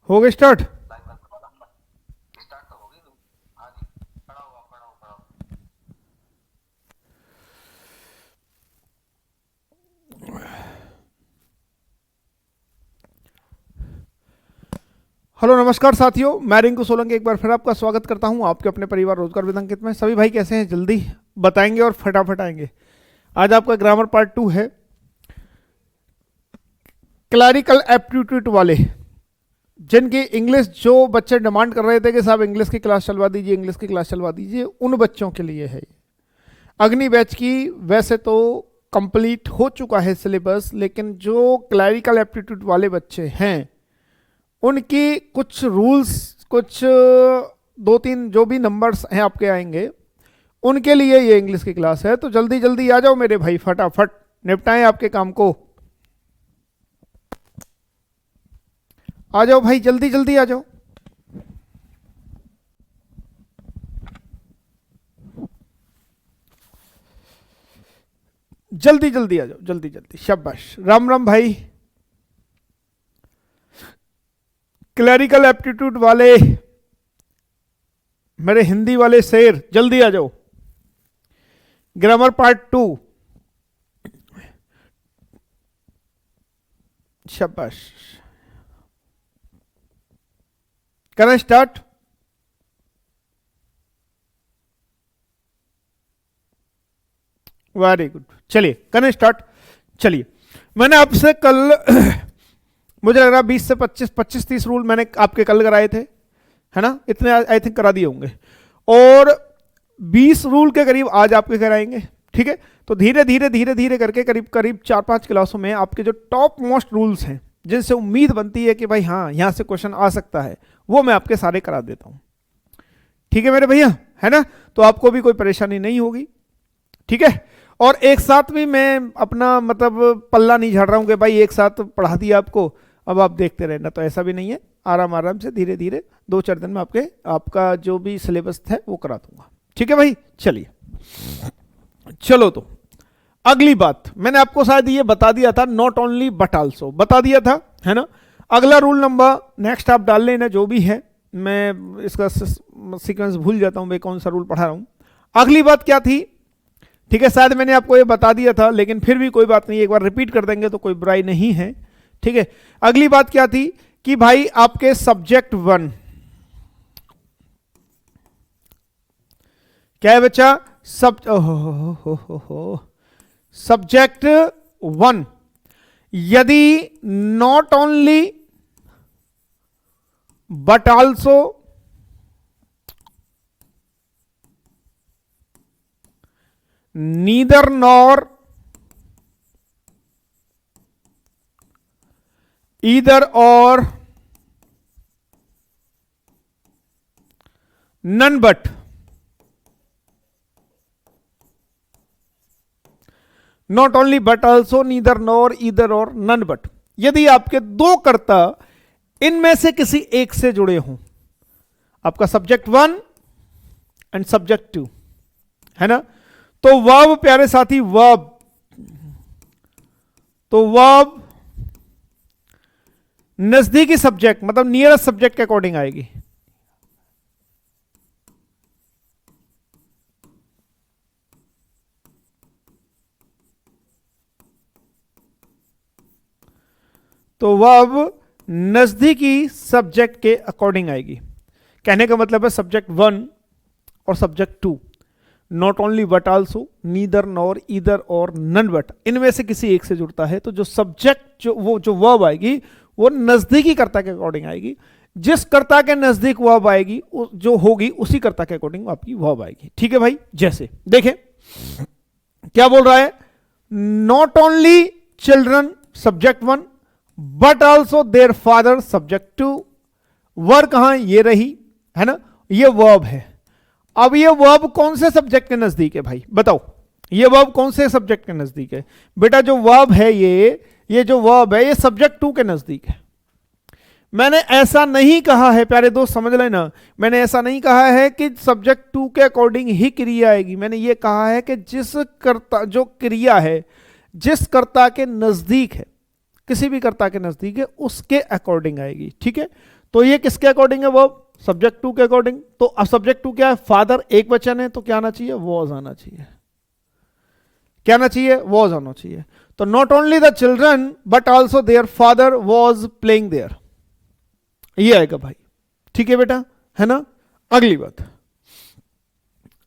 हो गए start. Hello नमस्कार साथियों, मैं रिंकू सोलंकी एक बार फिर आपका स्वागत करता हूं आपके अपने परिवार रोजगार विधांकित में। सभी भाई कैसे हैं, जल्दी बताएंगे और फटाफट आएंगे। आज आपका ग्रामर पार्ट 2 है। क्लरिकल एप्टीट्यूड वाले जिनकी इंग्लिश, जो बच्चे डिमांड कर रहे थे कि साहब इंग्लिश की क्लास चलवा दीजिए, इंग्लिश की क्लास चलवा दीजिए, उन बच्चों के लिए है। अग्नि बैच की वैसे तो कंप्लीट हो चुका है सिलेबस, लेकिन जो क्लरिकल एप्टीट्यूड वाले बच्चे हैं उनकी कुछ रूल्स, कुछ 2-3 जो भी नंबर्स हैं आपके आएंगे, उनके लिए ये इंग्लिश की क्लास है। तो जल्दी जल्दी आ जाओ मेरे भाई, फटाफट निपटाएं आपके काम को। आ जाओ भाई, जल्दी जल्दी आ जाओ। जल्दी जल्दी आ जाओ, जल्दी जल्दी। शाबाश, राम राम भाई। क्लरिकल एप्टीट्यूड वाले मेरे हिंदी वाले शेर, जल्दी आ जाओ। Grammar part 2। शाबाश, करें स्टार्ट। वेरी गुड, चलिए करें स्टार्ट। चलिए, मैंने आपसे कल मुझे लग रहा 20 से 25-30 रूल मैंने आपके कल कराए थे, है ना? इतने आई थिंक करा दिए होंगे, और 20 रूल के करीब आज आपके कराएंगे। ठीक है, तो धीरे धीरे धीरे धीरे करके करीब करीब 4-5 क्लासों में आपके जो टॉप मोस्ट रूल्स हैं, जिनसे उम्मीद बनती है कि भाई हाँ यहां से क्वेश्चन आ सकता है, वो मैं आपके सारे करा देता हूं। ठीक है मेरे भैया, है ना? तो आपको भी कोई परेशानी नहीं होगी। ठीक है, और एक साथ भी मैं अपना मतलब पल्ला नहीं झाड़ रहा हूं कि भाई एक साथ पढ़ा दिया आपको, अब आप देखते रहना, तो ऐसा भी नहीं है। आराम आराम से धीरे धीरे 2-4 दिन में आपका जो भी सिलेबस है वो करा दूंगा। ठीक है भाई, चलिए। चलो, तो अगली बात मैंने आपको शायद ये बता दिया था, नॉट ओनली बट आल्सो बता दिया था, है ना? अगला रूल नंबर नेक्स्ट आप डाल लेना, जो भी है। मैं इसका सीक्वेंस भूल जाता हूं, मैं कौन सा रूल पढ़ा रहा हूं। अगली बात क्या थी? ठीक है, शायद मैंने आपको ये बता दिया था, लेकिन फिर भी कोई बात नहीं, एक बार रिपीट कर देंगे तो कोई बुराई नहीं है। ठीक है, अगली बात क्या थी कि भाई आपके सब्जेक्ट 1 क्या है बच्चा? सब्जेक्ट 1 यदि not only but also neither nor either or none but, not only but also neither nor either or none but, यदि आपके दो कर्ता इनमें से किसी एक से जुड़े हों, आपका सब्जेक्ट 1 एंड सब्जेक्ट 2, है ना? तो वर्ब प्यारे साथी, वर्ब, तो वर्ब नजदीकी सब्जेक्ट मतलब नियरेस्ट सब्जेक्ट के अकॉर्डिंग आएगी। तो वर्ब नजदीकी सब्जेक्ट के अकॉर्डिंग आएगी। कहने का मतलब है सब्जेक्ट 1 और subject 2, not only but also, neither nor either और नन बट, इनमें से किसी एक से जुड़ता है, तो जो सब्जेक्ट जो वर्ब आएगी वो नजदीकी कर्ता के अकॉर्डिंग आएगी। जिस कर्ता के नजदीक वर्ब आएगी जो होगी, उसी कर्ता के अकॉर्डिंग आपकी वर्ब आएगी। ठीक है भाई, जैसे देखें क्या बोल रहा है, not only children subject 1 but also their father subject 2। Verb कहां? ये रही, है ना? ये वर्ब है। अब ये वर्ब कौन से सब्जेक्ट के नजदीक है भाई, बताओ? ये वर्ब कौन से सब्जेक्ट के नजदीक है? बेटा जो वर्ब है ये जो वर्ब है ये सब्जेक्ट 2 के नजदीक है। मैंने ऐसा नहीं कहा है, प्यारे दोस्त समझ लेना, मैंने ऐसा नहीं कहा है कि सब्जेक्ट 2 के अकॉर्डिंग ही क्रिया आएगी। मैंने ये कहा है कि जिस कर्ता, जो क्रिया है जिस कर्ता के नजदीक है, किसी भी कर्ता के नजदीक है उसके अकॉर्डिंग आएगी, ठीक है। तो ये किसके अकॉर्डिंग है, वो सब्जेक्ट टू के अकॉर्डिंग। तो अब सब्जेक्ट टू क्या है, फादर एक वचन है तो क्या आना चाहिए, वॉज आना चाहिए। क्या आना चाहिए, वॉज आना चाहिए। तो not only the children but also their father was playing there, ये आएगा भाई, ठीक है बेटा, है ना। अगली बात,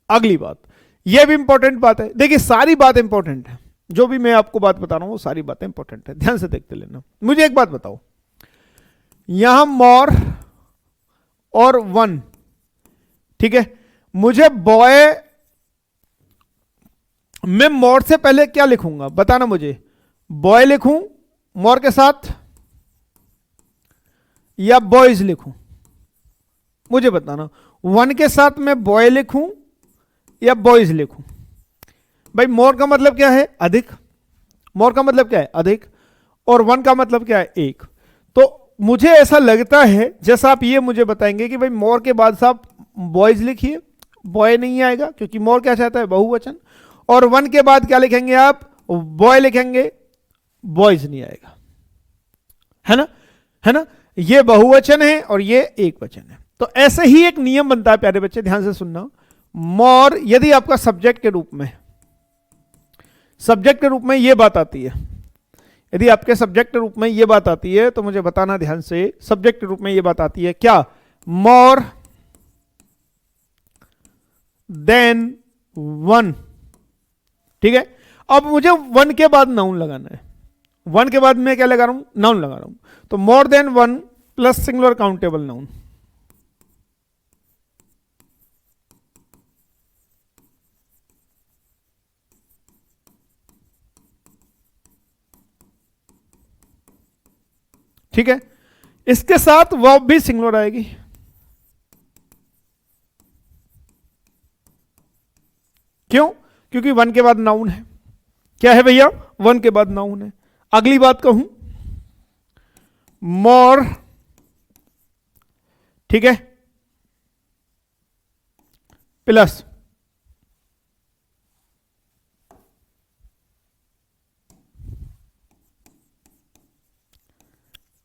अगली बात, ये भी इंपॉर्टेंट बात है। देखिए सारी बात इंपॉर्टेंट है, जो भी मैं आपको बात बता रहा हूं वो सारी बातें इंपॉर्टेंट है, ध्यान से देखते लेना। मुझे एक बात बताओ, यहां मोर और वन, ठीक है, मुझे बॉय, मैं मोर से पहले क्या लिखूंगा बताना मुझे, बॉय लिखूं मोर के साथ या बॉयज लिखूं, मुझे बताना। वन के साथ मैं बॉय लिखूं या बॉयज लिखूं। भाई मोर का मतलब क्या है, अधिक, मोर का मतलब क्या है, अधिक, और वन का मतलब क्या है, एक। तो मुझे ऐसा लगता है जैसा आप ये मुझे बताएंगे कि भाई मोर के बाद साहब बॉयज लिखिए, बॉय नहीं आएगा क्योंकि मोर क्या चाहता है, बहुवचन। और वन के बाद क्या लिखेंगे आप, बॉय लिखेंगे, बॉयज नहीं आएगा, है ना, है ना। ये बहुवचन है और ये एक वचन है। तो ऐसे ही एक नियम बनता है प्यारे बच्चे, ध्यान से सुनना। मोर यदि आपका सब्जेक्ट के रूप में, सब्जेक्ट के रूप में ये बात आती है, यदि आपके सब्जेक्ट के रूप में ये बात आती है तो मुझे बताना ध्यान से, सब्जेक्ट के रूप में ये बात आती है क्या, मोर देन वन, ठीक है। अब मुझे वन के बाद नाउन लगाना है, वन के बाद मैं क्या लगा रहा हूं, नाउन लगा रहा हूं। तो more than one plus singular countable noun, ठीक है। इसके साथ वर्ब भी सिंगुलर आएगी, क्यों, क्योंकि वन के बाद नाउन है। क्या है भैया, वन के बाद नाउन है। अगली बात कहूं, मोर, ठीक है, plus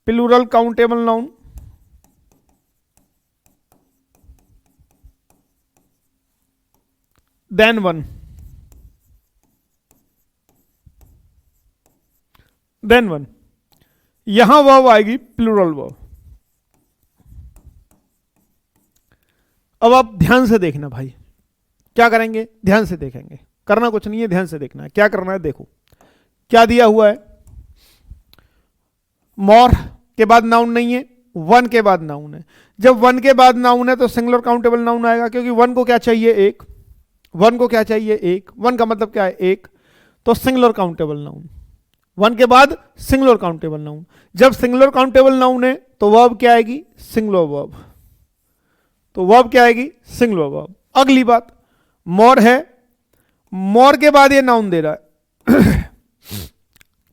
plural countable noun, then one, then one, यहां वर्ब आएगी प्लूरल वर्ब। अब आप ध्यान से देखना भाई, क्या करेंगे, ध्यान से देखेंगे, करना कुछ नहीं है, ध्यान से देखना है क्या करना है। देखो क्या दिया हुआ है, मोर के बाद नाउन नहीं है, वन के बाद नाउन है। जब वन के बाद नाउन है तो सिंगुलर काउंटेबल नाउन आएगा, क्योंकि वन को क्या चाहिए, एक, वन को क्या चाहिए, एक, वन का मतलब क्या है, एक, तो सिंगुलर काउंटेबल नाउन, वन के बाद सिंगुलर काउंटेबल नाउन। जब सिंगुलर काउंटेबल नाउन है तो वर्ब क्या आएगी, सिंगुलर वर्ब, तो वर्ब क्या आएगी, सिंगुलर वर्ब। अगली बात, मोर है, मोर के बाद ये नाउन दे रहा है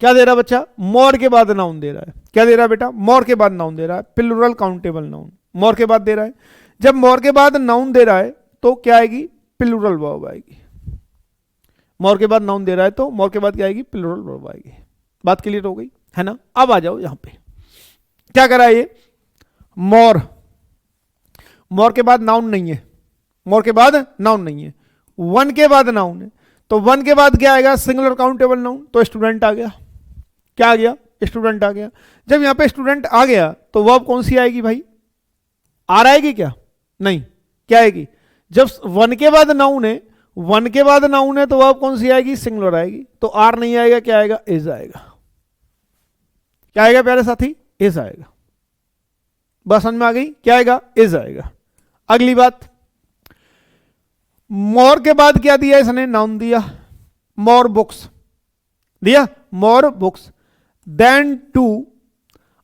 क्या दे रहा है बच्चा, मोर के बाद नाउन दे रहा है। क्या दे रहा है बेटा, मोर के बाद नाउन दे रहा है, प्लूरल काउंटेबल नाउन, मोर के बाद दे रहा है। जब मोर के बाद नाउन दे रहा है तो क्या आएगी, प्लूरल वर्ब आएगी। मोर के बाद नाउन दे रहा है तो मोर के बाद क्या आएगी, प्लूरल वर्ब आएगी। बात क्लियर हो गई है ना। अब आ जाओ यहां पे, क्या करा ये, मोर, मोर के बाद नाउन नहीं है, मोर के बाद नाउन नहीं है, वन के बाद नाउन है, तो वन के बाद क्या आएगा, सिंगुलर काउंटेबल नाउन, तो स्टूडेंट आ गया। क्या आ गया, स्टूडेंट आ गया। जब यहां पे स्टूडेंट आ गया तो वर्ब कौन सी आएगी भाई, आर आएगी क्या, नहीं, क्या आएगी, जब वन के बाद नाउन है, वन के बाद नाउन है तो वर्ब कौन सी आएगी, सिंगुलर आएगी, तो आर नहीं आएगा, क्या आएगा, इज आएगा। क्या आएगा प्यारे साथी, इज आएगा। बस समझ में आ गई, क्या आएगा, इज आएगा। अगली बात, मोर के बाद क्या दिया इसने, नाउन दिया, मोर बुक्स दिया, मोर बुक्स, देन टू।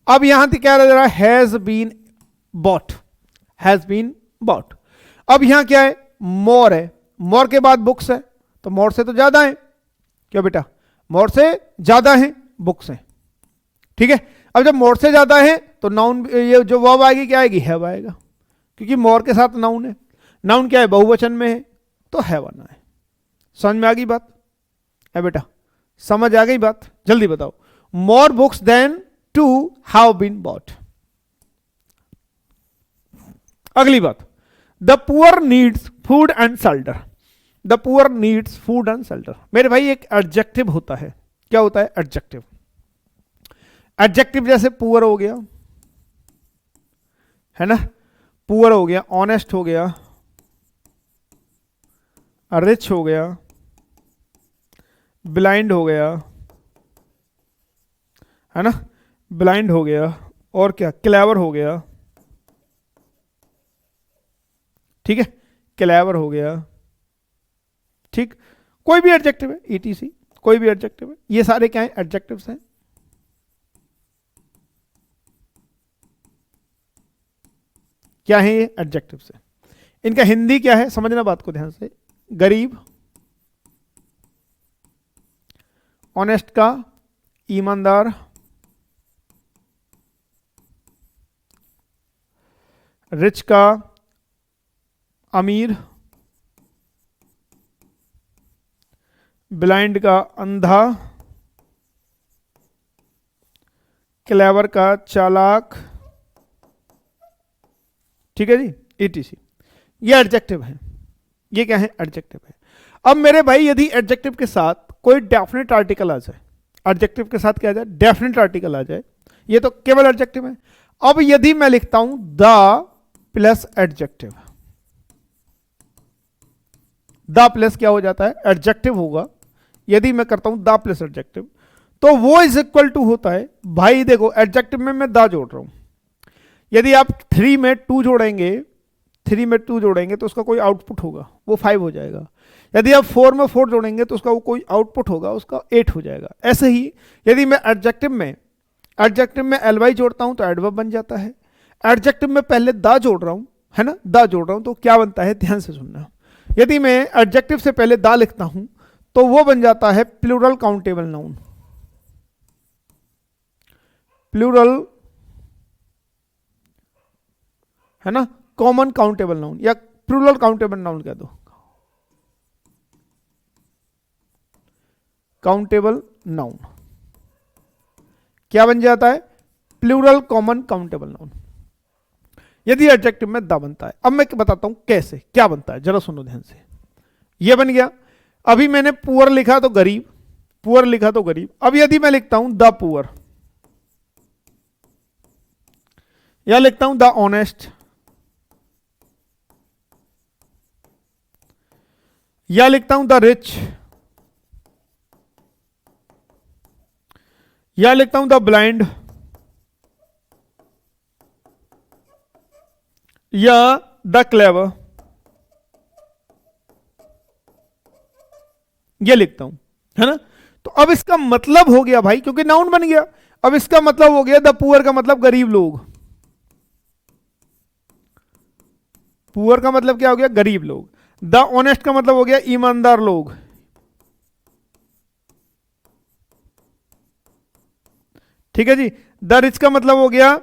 अब यहां से क्या लग रहा है, has been bought, has been bought. अब यहां क्या है, मोर है, मोर के बाद बुक्स है, तो मोर से तो ज्यादा है, क्या बेटा, मोर से ज्यादा है, बुक्स है, ठीक है। अब जब मोर से ज्यादा है तो नाउन, ये जो वर्ब आएगी क्या आएगी, हैव आएगा, क्योंकि मोर के साथ नाउन है, नाउन क्या है, बहुवचन में है, तो हैव आना है। समझ में आ गई बात है बेटा, समझ आ गई बात, जल्दी बताओ। More books than two have been bought. अगली बात, the poor needs food and shelter. The poor needs food and shelter, मेरे भाई एक एडजेक्टिव होता है। क्या होता है? एडजेक्टिव। एडजेक्टिव जैसे पुअर हो गया, है ना, पुअर हो गया, ऑनेस्ट हो गया, रिच हो गया, ब्लाइंड हो गया, है ना, ब्लाइंड हो गया, और क्या, क्लेवर हो गया, ठीक है, क्लेवर हो गया, ठीक, कोई भी एडजेक्टिव है, ईटीसी कोई भी एडजेक्टिव है, ये सारे क्या है? एडजेक्टिव्स हैं। क्या है ये? एडजेक्टिव्स है। इनका हिंदी क्या है समझना बात को ध्यान से। गरीब, ऑनेस्ट का ईमानदार, रिच का अमीर, ब्लाइंड का अंधा, क्लेवर का चालाक, ठीक है जी, ईटीसी। ये एडजेक्टिव है। ये क्या है? एडजेक्टिव है। अब मेरे भाई यदि एडजेक्टिव के साथ कोई डेफिनेट आर्टिकल आ जाए, एडजेक्टिव के साथ क्या आ जाए? डेफिनेट आर्टिकल आ जाए, ये तो केवल एडजेक्टिव है। अब यदि मैं लिखता हूं the plus adjective, the plus क्या हो जाता है? एडजेक्टिव होगा। यदि मैं करता हूं द प्लस एडजेक्टिव, तो वो इज इक्वल टू होता है, भाई देखो एडजेक्टिव में मैं द जोड़ रहा हूं, यदि आप 3 में 2 जोड़ेंगे, 3 में 2 जोड़ेंगे तो उसका कोई आउटपुट होगा, वो 5 हो जाएगा। यदि आप 4 में 4 जोड़ेंगे तो उसका वो कोई आउटपुट होगा, उसका 8 हो जाएगा। ऐसे ही यदि मैं एडजेक्टिव में एलवाई जोड़ता हूं तो एडवर्ब बन जाता है। एडजेक्टिव में पहले द जोड़ रहा हूं, है ना, द जोड़ रहा हूं तो क्या बनता है? ध्यान से सुनना। यदि मैं एडजेक्टिव से पहले द लिखता हूं तो वो बन जाता है प्लूरल काउंटेबल नाउन। प्लूरल, है ना, कॉमन काउंटेबल नाउन या प्लूरल काउंटेबल नाउन कह दो, काउंटेबल नाउन क्या बन जाता है? Plural common countable noun. यदि एडजेक्टिव में द बनता है। अब मैं बताता हूं कैसे, क्या बनता है, जरा सुनो ध्यान से। यह बन गया। अभी मैंने पुअर लिखा तो गरीब, पुअर लिखा तो गरीब। अब यदि मैं लिखता हूं द पुअर, या लिखता हूं द ऑनेस्ट, या लिखता हूं द रिच, या लिखता हूं द ब्लाइंड, या द क्लेवर, ये लिखता हूं, है ना। तो अब इसका मतलब हो गया भाई, क्योंकि नाउन बन गया, अब इसका मतलब हो गया द पुअर का मतलब गरीब लोग। पुअर का मतलब क्या हो गया? गरीब लोग। द ऑनेस्ट का मतलब हो गया ईमानदार लोग। ठीक है जी। द रिच का मतलब हो गया,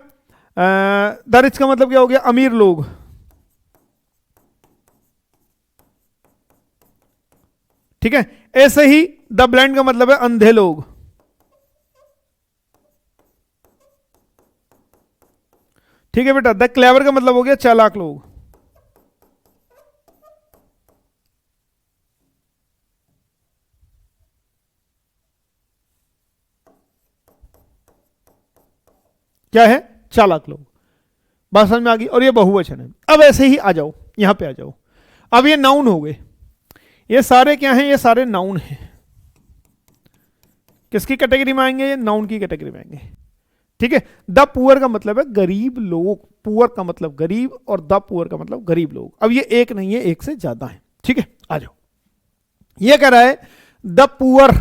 द रिच का मतलब क्या हो गया? अमीर लोग। ठीक है। ऐसे ही द ब्लाइंड का मतलब है अंधे लोग। ठीक है बेटा। द क्लेवर का मतलब हो गया चालाक लोग। क्या है? चालाक लोग। बात समझ में आ गई। और ये बहुवचन है। अब ऐसे ही आ जाओ, यहां पे आ जाओ। अब ये नाउन हो गए, ये सारे क्या हैं? ये सारे नाउन हैं। किसकी कैटेगरी में आएंगे? ये नाउन की कैटेगरी में आएंगे। ठीक है। द पुअर का मतलब है गरीब लोग। पुअर का मतलब गरीब और द पुअर का मतलब गरीब लोग। अब ये एक नहीं है, एक से ज्यादा है। ठीक है, आ जाओ। ये कह रहा है द पुअर,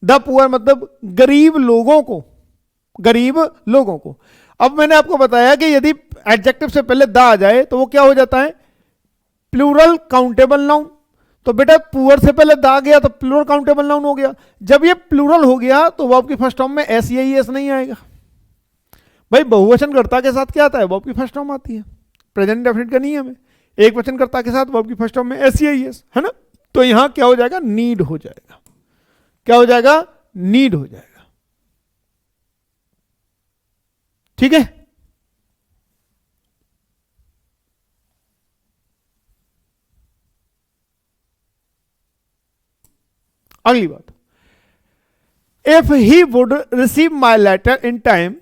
द पुअर मतलब गरीब लोगों को, गरीब लोगों को। अब मैंने आपको बताया कि यदि एडजेक्टिव से पहले द आ जाए तो वो क्या हो जाता है? Plural countable noun. तो बेटा पुअर से पहले द आ गया तो प्लूरल काउंटेबल नाउन हो गया। जब ये प्लूरल हो गया तो वर्ब की फर्स्ट फॉर्म में एस या एस नहीं आएगा। भाई बहुवचन कर्ता के साथ क्या आता है? वर्ब की फर्स्ट फॉर्म आती है। प्रेजेंट डेफिनिट का नहीं है हमें। एक वचन कर्ता के साथ वर्ब की फर्स्ट फॉर्म में एस या एस, है ना। तो यहां क्या हो जाएगा? नीड हो जाएगा। क्या हो जाएगा? नीड हो जाएगा। ठीक है। अगली बात, if he would receive my letter in time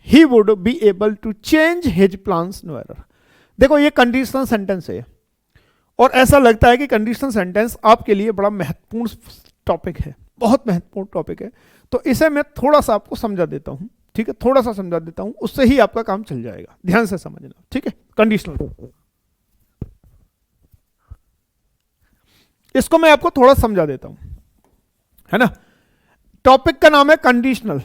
he would be able to change his plans no error. देखो ये कंडीशनल सेंटेंस है और ऐसा लगता है कि कंडीशनल सेंटेंस आपके लिए बड़ा महत्वपूर्ण टॉपिक है, बहुत महत्वपूर्ण टॉपिक है। तो इसे मैं थोड़ा सा आपको समझा देता हूं, ठीक है, थोड़ा सा समझा देता हूं, उससे ही आपका काम चल जाएगा। ध्यान से समझना, ठीक है। कंडीशनल, इसको मैं आपको थोड़ा समझा देता हूं, है ना। टॉपिक का नाम है कंडीशनल।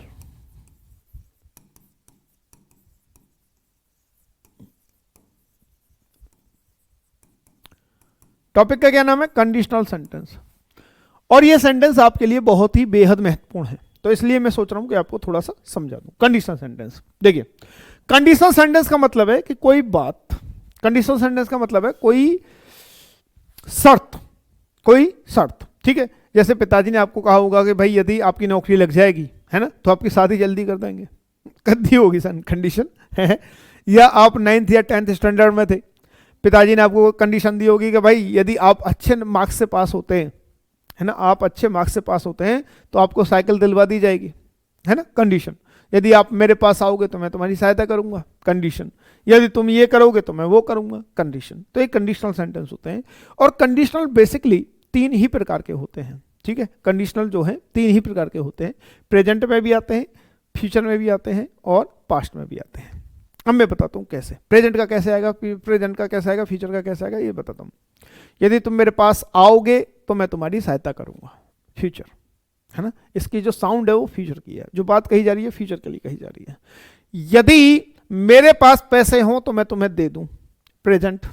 टॉपिक का क्या नाम है? Conditional sentence. और ये सेंटेंस आपके लिए बहुत ही बेहद महत्वपूर्ण है, तो इसलिए मैं सोच रहा हूं कि आपको थोड़ा सा समझा दूं। कंडीशनल सेंटेंस, देखिए कंडीशनल सेंटेंस का मतलब है कि कोई बात, कंडीशनल सेंटेंस का मतलब है कोई शर्त, कोई शर्त, ठीक है। जैसे पिताजी ने आपको कहा होगा कि भाई यदि आपकी नौकरी लग जाएगी, है ना, तो आपकी शादी जल्दी कर देंगे, कद्दी होगी सन कंडीशन है। या आप 9th या 10th स्टैंडर्ड में थे, पिताजी ने आपको कंडीशन दी होगी कि भाई यदि आप अच्छे मार्क्स से पास होते हैं, है ना, आप अच्छे मार्क्स से पास होते हैं तो आपको साइकिल दिलवा दी जाएगी, है ना, कंडीशन। यदि आप मेरे पास आओगे तो मैं तुम्हारी सहायता करूंगा, कंडीशन। यदि तुम ये करोगे तो मैं वो करूंगा, कंडीशन। तो ये कंडीशनल सेंटेंस होते हैं। और कंडीशनल बेसिकली 3 ही प्रकार के होते हैं, ठीक है। कंडीशनल जो है 3 ही प्रकार के होते हैं, प्रेजेंट में भी आते हैं, फ्यूचर में भी आते हैं और पास्ट में भी आते हैं। अब मैं बताता हूँ कैसे प्रेजेंट का कैसे आएगा, प्रेजेंट का कैसे आएगा, फ्यूचर का कैसे आएगा, ये बताता हूँ। यदि तुम मेरे पास आओगे तो मैं तुम्हारी सहायता करूंगा, फ्यूचर, है ना। इसकी जो साउंड है वो फ्यूचर की है, जो बात कही जा रही है फ्यूचर के लिए कही जा रही है। यदि मेरे पास पैसे हों तो मैं तुम्हें दे दूं, प्रेजेंट,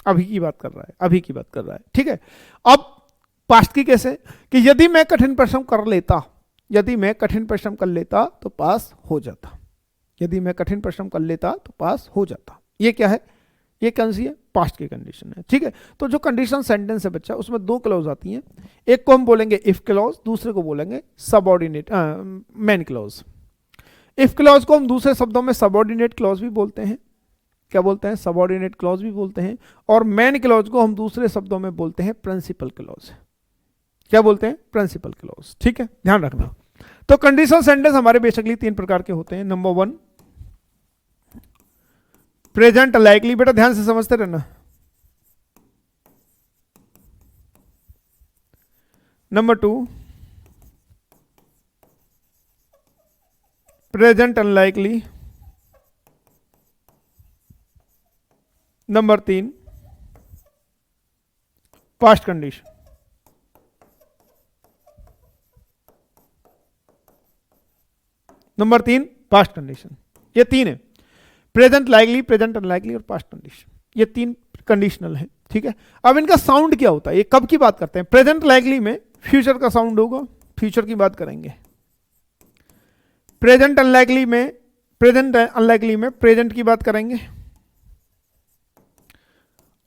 अभी की बात कर रहा है, अभी की बात कर रहा है, ठीक है। अब पास्ट की कैसे, कि यदि मैं कठिन परिश्रम कर लेता, यदि मैं कठिन परिश्रम कर लेता तो पास हो जाता, यदि मैं कठिन परिश्रम कर लेता तो पास हो जाता। ये क्या है? ये कौन सी है? पास्ट की कंडीशन है, ठीक है। तो जो कंडीशनल सेंटेंस है बच्चा, उसमें 2 क्लॉज आती हैं। एक को हम बोलेंगे इफ क्लॉज, दूसरे को बोलेंगे subordinate main clause. If clause को हम दूसरे शब्दों में सबऑर्डिनेट क्लॉज भी बोलते हैं। क्या बोलते हैं? सबऑर्डिनेट क्लॉज भी बोलते हैं। और मेन क्लॉज को हम दूसरे शब्दों में बोलते हैं प्रिंसिपल क्लॉज। क्या बोलते हैं? प्रिंसिपल क्लॉज, ठीक है, ध्यान रखना। तो कंडीशनल सेंटेंस हमारे बेसिकली 3 प्रकार के होते हैं। नंबर 1 प्रेजेंट लाइकली, बेटा ध्यान से समझते रहना। Number 2 present unlikely. Number 3 past condition. Number 3 past condition. ये 3 है, प्रेजेंट लाइकली, प्रेजेंट अनलाइकली और पास्ट कंडीशन। ये 3 कंडीशनल है, ठीक है। अब इनका साउंड क्या होता है? ये कब की बात करते हैं? प्रेजेंट लाइकली में फ्यूचर का साउंड होगा, फ्यूचर की बात करेंगे। प्रेजेंट अनलाइकली में, प्रेजेंट अनलाइकली में प्रेजेंट की बात करेंगे।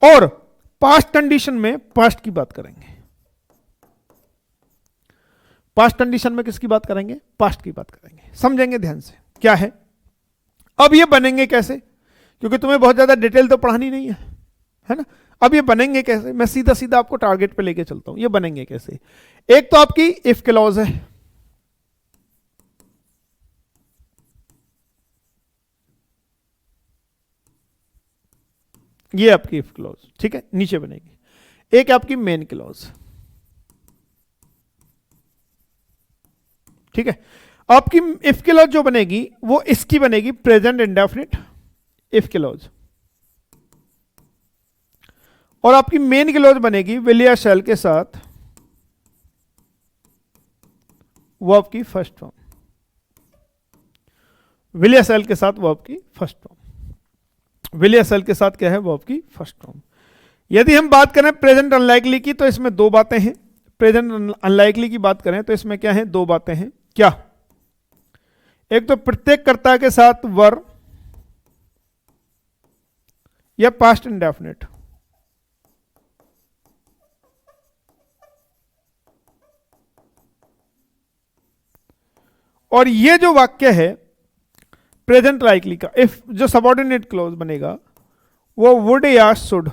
और पास्ट कंडीशन में पास्ट की बात करेंगे। पास्ट कंडीशन में किसकी बात करेंगे? पास्ट की बात करेंगे। समझेंगे ध्यान से क्या है। अब ये बनेंगे कैसे? क्योंकि तुम्हें बहुत ज्यादा डिटेल तो पढ़ानी नहीं है ना। अब ये बनेंगे कैसे? मैं सीधा सीधा आपको टारगेट पे लेके चलता हूं। ये बनेंगे कैसे? एक तो आपकी इफ क्लॉज है, ये आपकी इफ क्लॉज, ठीक है, नीचे बनेगी। एक आपकी मेन क्लॉज, ठीक है। आपकी इफ क्लॉज जो बनेगी वो इसकी बनेगी प्रेजेंट इंडेफिनिट इफ क्लॉज। और आपकी मेन क्लॉज बनेगी विल या शैल के साथ वर्ब की फर्स्ट फॉर्म। विल या शैल के साथ वर्ब की फर्स्ट फॉर्म। विल या शैल के साथ क्या है? वर्ब की फर्स्ट फॉर्म। यदि हम बात करें प्रेजेंट अनलाइकली की तो इसमें 2 बातें हैं। प्रेजेंट अनलाइकली की बात करें तो इसमें क्या है? 2 बातें हैं। क्या? एक तो प्रत्येक कर्ता के साथ वर या पास्ट इंडेफिनिट। और ये जो वाक्य है प्रेजेंट लाइकली का इफ जो सबऑर्डिनेट क्लॉज बनेगा वो वुड या शुड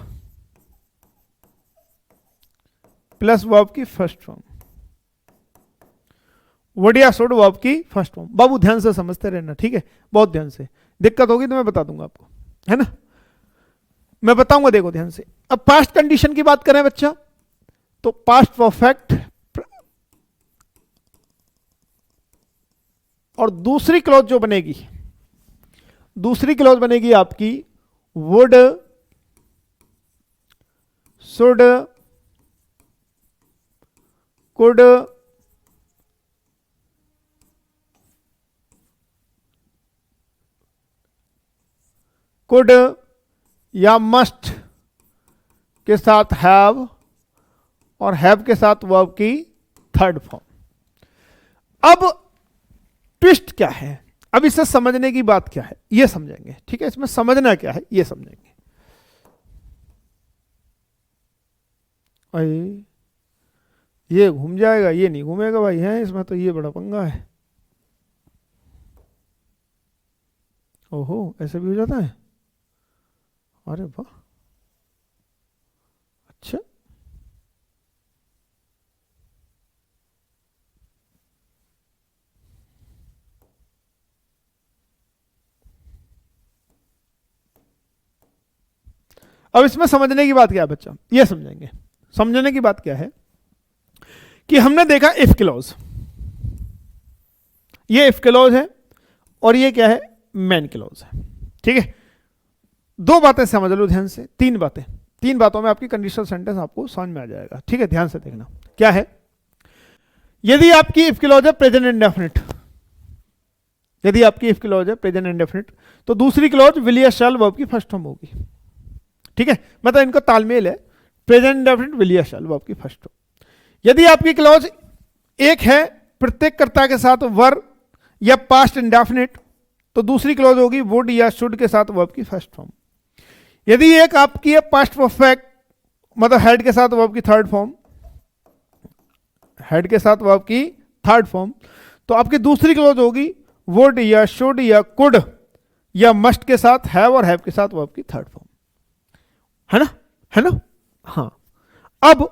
प्लस वर्ब की फर्स्ट फॉर्म, वुड या शुड वर्ब की फर्स्ट फॉर्म। बाबू ध्यान से समझते रहना, ठीक है, बहुत ध्यान से, दिक्कत होगी तो मैं बता दूंगा आपको, है ना, मैं बताऊंगा, देखो ध्यान से। अब पास्ट कंडीशन की बात करें बच्चा, तो पास्ट परफेक्ट और दूसरी क्लॉज जो बनेगी, दूसरी क्लॉज बनेगी आपकी वुड, शुड, कुड, कुड या मस्ट के साथ हैव और हैव के साथ वर्ब की थर्ड फॉर्म। अब ट्विस्ट क्या है, अब इसे समझने की बात क्या है ये समझेंगे, ठीक है, इसमें समझना क्या है ये समझेंगे। भाई ये घूम जाएगा, ये नहीं घूमेगा भाई, है इसमें तो ये बड़ा पंगा है। ओहो, ऐसे भी हो जाता है, अरे वाह, अच्छा, अब इसमें समझने की बात क्या है बच्चा, ये समझेंगे। समझने की बात क्या है कि हमने देखा इफ क्लॉज, ये इफ क्लॉज है और ये क्या है, मेन क्लॉज है, ठीक है। दो बातें समझ लो ध्यान से, तीन बातें, तीन बातों में आपकी कंडीशनल सेंटेंस आपको समझ में आ जाएगा, ठीक है, ध्यान से देखना। क्या है, यदि आपकी इफ क्लॉज है प्रेजेंट इंडेफिनिट, यदि आपकी इफ क्लॉज है प्रेजेंट इंडेफिनिट, तो दूसरी क्लॉज विल या शैल वर्ब की फर्स्ट फॉर्म होगी, ठीक है, मतलब इनका तालमेल है, प्रेजेंट इंडेफिनिट विल या शैल वर्ब की फर्स्ट फॉर्म। यदि आपकी क्लॉज एक है प्रत्येक कर्ता के साथ वर या पास्ट इंडेफिनिट, तो दूसरी क्लॉज होगी वुड या शुड के साथ वर्ब की फर्स्ट फॉर्म। यदि एक आपकी है पास्ट परफेक्ट, मतलब हेड के साथ वर्ब की थर्ड फॉर्म, हेड के साथ वर्ब की थर्ड फॉर्म, तो आपकी दूसरी क्लॉज होगी वुड या शुड या कुड या मस्ट के साथ हैव और हैव के साथ वर्ब की थर्ड फॉर्म, है ना, है ना, हाँ। अब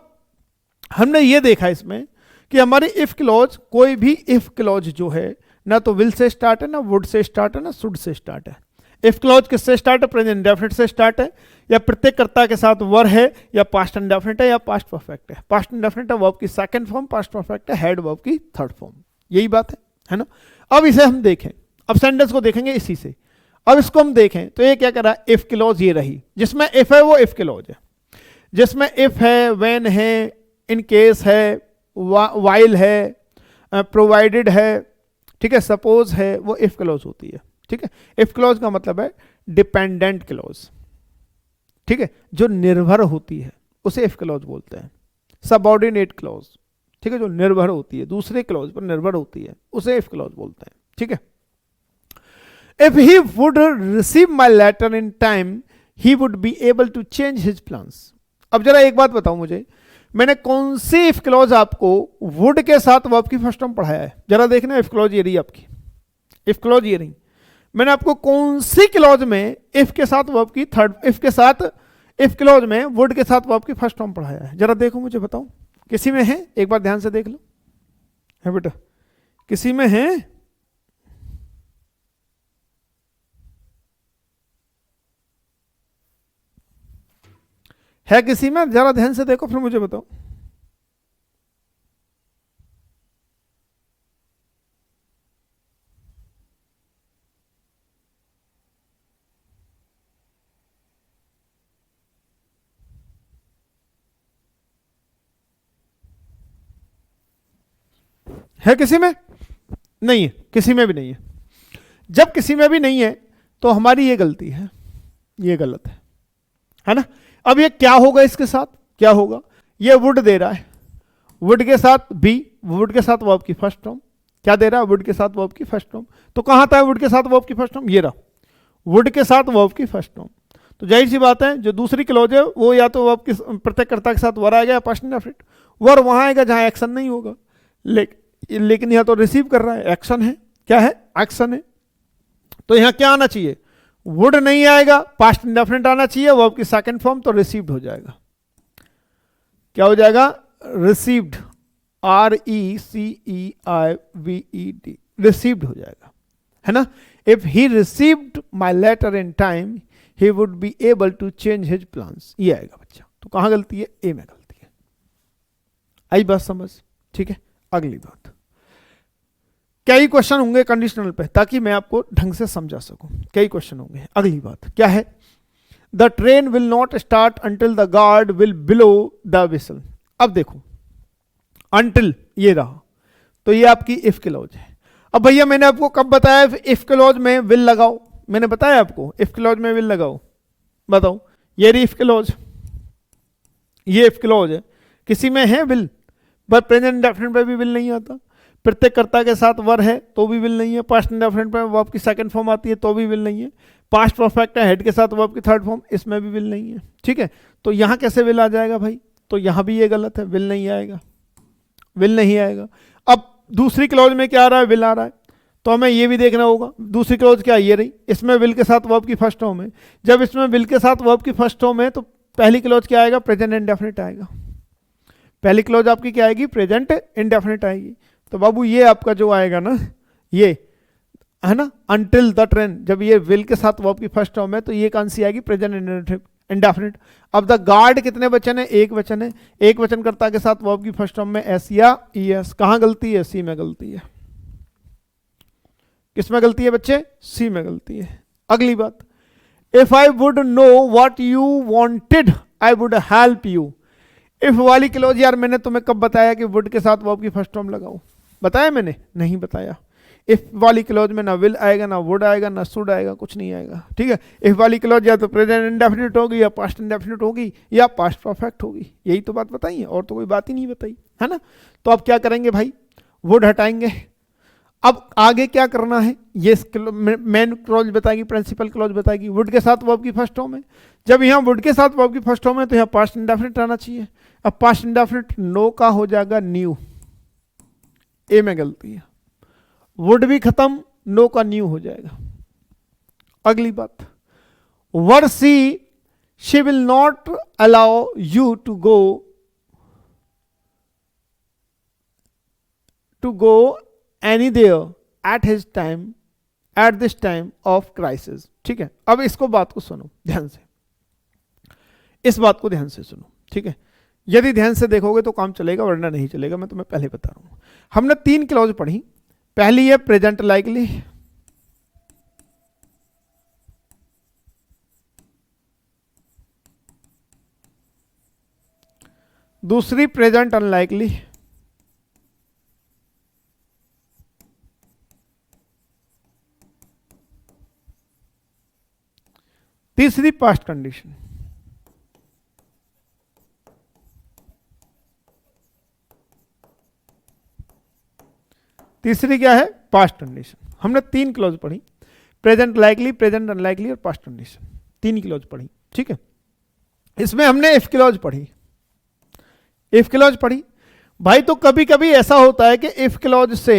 हमने ये देखा इसमें कि हमारी इफ क्लॉज, कोई भी इफ क्लॉज जो है ना तो विल से स्टार्ट है, ना वुड से स्टार्ट है, ना शुड से स्टार्ट है। इफ क्लॉज किससे स्टार्ट है, प्रेजेंट इंडेफिनिट से स्टार्ट है, या प्रत्येक कर्ता के साथ वर है, या पास्ट इंडेफिनिट है, या पास्ट परफेक्ट है। पास्ट इंडेफिनिट है वर्ब की सेकंड फॉर्म, पास्ट परफेक्ट है हेड वर्ब की थर्ड फॉर्म, यही बात है ना। अब इसे हम देखें, अब सेंटेंस को देखेंगे इसी से। अब इसको हम देखें तो ये क्या कर रहा है, इफ क्लॉज ये रही, जिसमें इफ है वो इफ क्लॉज है, जिसमें इफ है, व्हेन है, इन केस है, वाइल है, प्रोवाइडेड है, ठीक है, सपोज है, वो इफ क्लॉज होती है, ठीक है। इफ क्लॉज का मतलब है डिपेंडेंट क्लॉज, ठीक है, जो निर्भर होती है उसे इफ क्लॉज बोलते हैं। सबऑर्डिनेट क्लॉज, ठीक है, जो निर्भर होती है, दूसरे क्लॉज पर निर्भर होती है, उसे इफ क्लॉज बोलते हैं, ठीक है। If he would receive my letter in time he would be able to change his plans. अब जरा एक बात बताऊं मुझे, मैंने कौन सी इफ क्लॉज आपको वुड के साथ वर्ब की फर्स्ट फॉर्म पढ़ाया है, जरा देखना। इफ क्लॉज ये रही आपकी, इफ क्लॉज ये रही, मैंने आपको कौन सी क्लॉज में इफ के साथ वर्ब की थर्ड, इफ के साथ, इफ क्लॉज में वुड के साथ वर्ब की फर्स्ट फॉर्म पढ़ाया है, जरा देखो मुझे बताओ, किसी में है, एक बार ध्यान से देख लो, है बेटा, किसी में है किसी में, जरा ध्यान से देखो फिर मुझे बताओ। है किसी में, नहीं है, किसी में भी नहीं है। जब किसी में भी नहीं है तो हमारी ये गलती है, ये गलत है ना। अब ये क्या होगा, इसके साथ क्या होगा, ये वुड दे रहा है, वुड के साथ बी, वुड के साथ वर्ब की फर्स्ट फॉर्म, क्या दे रहा है, वुड के साथ वर्ब की फर्स्ट फॉर्म, तो कहां था वुड के साथ वर्ब की फर्स्ट फॉर्म, ये रहा, वुड के साथ वर्ब की फर्स्ट फॉर्म। तो जाहिर सी बात है जो दूसरी क्लॉज है वो या तो वर्ब की प्रत्ययकर्ता के साथ वर आएगा या पास्ट इंडेफिनिट, वर वहां आएगा जहां एक्शन नहीं होगा, लेकिन यह तो रिसीव कर रहा है, एक्शन है, क्या है, एक्शन है, तो यहां क्या आना चाहिए, वुड नहीं आएगा, पास्ट इंडेफिनिट आना चाहिए, वर्ब की सेकंड फॉर्म, तो रिसीव्ड हो जाएगा। क्या हो जाएगा, रिसीव्ड, RECEIVED, रिसीव्ड हो जाएगा, है ना। If he received my letter in time he would be able to change his plans, ये आएगा बच्चा। तो कहां गलती है, ए में गलती है। आई बात समझ, ठीक है। अगली बात, कई क्वेश्चन होंगे कंडीशनल पे, ताकि मैं आपको ढंग से समझा सकूं, कई क्वेश्चन होंगे। अगली बात क्या है, the train will not start until the guard will below the whistle. अब देखो, अंटिल ये रहा, तो ये आपकी इफ क्लॉज है। अब भैया मैंने आपको कब बताया इफ क्लॉज में विल लगाओ, मैंने बताया आपको इफ क्लॉज में विल लगाओ, बताओ। ये रही इफ क्लॉज, ये इफ क्लॉज है, किसी में है विल, पर प्रेजेंट इंडेफिनिट पे भी विल नहीं आता, प्रत्ययकर्ता के साथ वर है तो भी विल नहीं है, पास्ट इंडेफिनिट पे वर्ब की सेकंड फॉर्म आती है तो भी विल नहीं है, पास्ट परफेक्ट है हेड के साथ वर्ब की थर्ड फॉर्म, इसमें भी विल नहीं है, ठीक है। तो यहां कैसे विल आ जाएगा भाई, तो यहां भी ये गलत है, विल नहीं आएगा, विल नहीं आएगा। अब दूसरी क्लॉज में क्या आ रहा है, विल आ रहा है, तो हमें ये भी देखना होगा दूसरी क्लॉज क्या ये रही, इसमें विल के साथ वर्ब की फर्स्ट फॉर्म है। जब इसमें विल के साथ वर्ब की फर्स्ट फॉर्म है तो पहली क्लॉज क्या आएगा, प्रेजेंट इंडेफिनिट आएगा। पहली क्लॉज आपकी क्या आएगी, प्रेजेंट इंडेफिनिट आएगी। तो बाबू ये आपका जो आएगा ना, ये है ना, अंटिल द ट्रेन, जब ये विल के साथ वर्ब की फर्स्ट फॉर्म है तो ये कौन सी आएगी, प्रेजेंट इंडेफिनिट। अब द गार्ड कितने वचन है, एक वचन है, एक वचन कर्ता के साथ वर्ब की फर्स्ट फॉर्म में एस या ईएस, कहां गलती है, सी में गलती है। किसमें गलती है बच्चे, सी में गलती है। अगली बात, if I would know what you wanted I would help you. If वाली क्लॉज यार मैंने तुम्हें कब बताया कि वुड के साथ वर्ब की फर्स्ट फॉर्म लगाओ, बताया मैंने, नहीं बताया। इफ वाली क्लॉज में ना विल आएगा, ना वुड आएगा, ना शुड आएगा, कुछ नहीं आएगा, ठीक है। इफ वाली क्लॉज या तो प्रेजेंट इंडेफिनिट होगी, या पास्ट इंडेफिनिट होगी, या पास्ट परफेक्ट होगी, यही तो बात बताई है, और तो कोई बात ही नहीं बताई, है ना। तो अब क्या करेंगे भाई, वुड हटाएंगे। अब आगे क्या करना है, ये मेन क्लॉज बताएगी, प्रिंसिपल क्लॉज बताएगी, वुड के साथ वर्ब की फर्स्ट फॉर्म है। जब यहाँ वुड के साथ वर्ब की फर्स्ट फॉर्म है तो यहाँ पास्ट इंडेफिनिट आना चाहिए। अब पास्ट इंडेफिनिट नो का हो जाएगा न्यू, ए में गलती है। वुड भी खत्म, नो का न्यू हो जाएगा। अगली बात, word she will not allow you to go any there at this time of crisis, ठीक है। अब इसको बात को सुनो ध्यान से, इस बात को ध्यान से सुनो, ठीक है। यदि ध्यान से देखोगे तो काम चलेगा, वरना नहीं चलेगा, मैं तुम्हें पहले बता रहा हूं। हमने 3 क्लॉज पढ़ी, पहली है प्रेजेंट लाइकली, दूसरी प्रेजेंट अनलाइकली, तीसरी पास्ट कंडीशन। तीसरी क्या है, पास्ट कंडीशन। हमने 3 क्लॉज पढ़ी, प्रेजेंट लाइकली, प्रेजेंट अनलाइकली और पास्ट कंडीशन, 3 क्लॉज पढ़ी, ठीक है। इसमें हमने इफ क्लॉज पढ़ी, इफ क्लॉज पढ़ी भाई। तो कभी कभी ऐसा होता है कि इफ क्लॉज से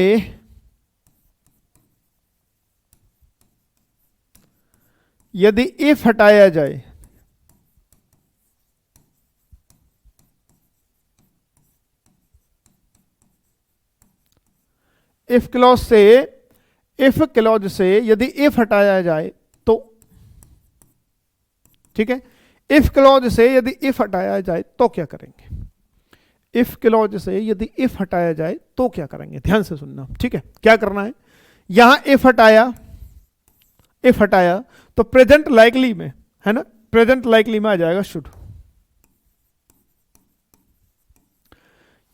यदि इफ हटाया जाए इफ क्लॉज से यदि इफ हटाया जाए तो, ठीक है। इफ क्लॉज से यदि इफ हटाया जाए तो क्या करेंगे, इफ क्लॉज से यदि इफ हटाया जाए तो क्या करेंगे, ध्यान से सुनना, ठीक है। क्या करना है, यहां इफ हटाया तो प्रेजेंट लाइकली में, है ना, प्रेजेंट लाइकली में आ जाएगा शुड।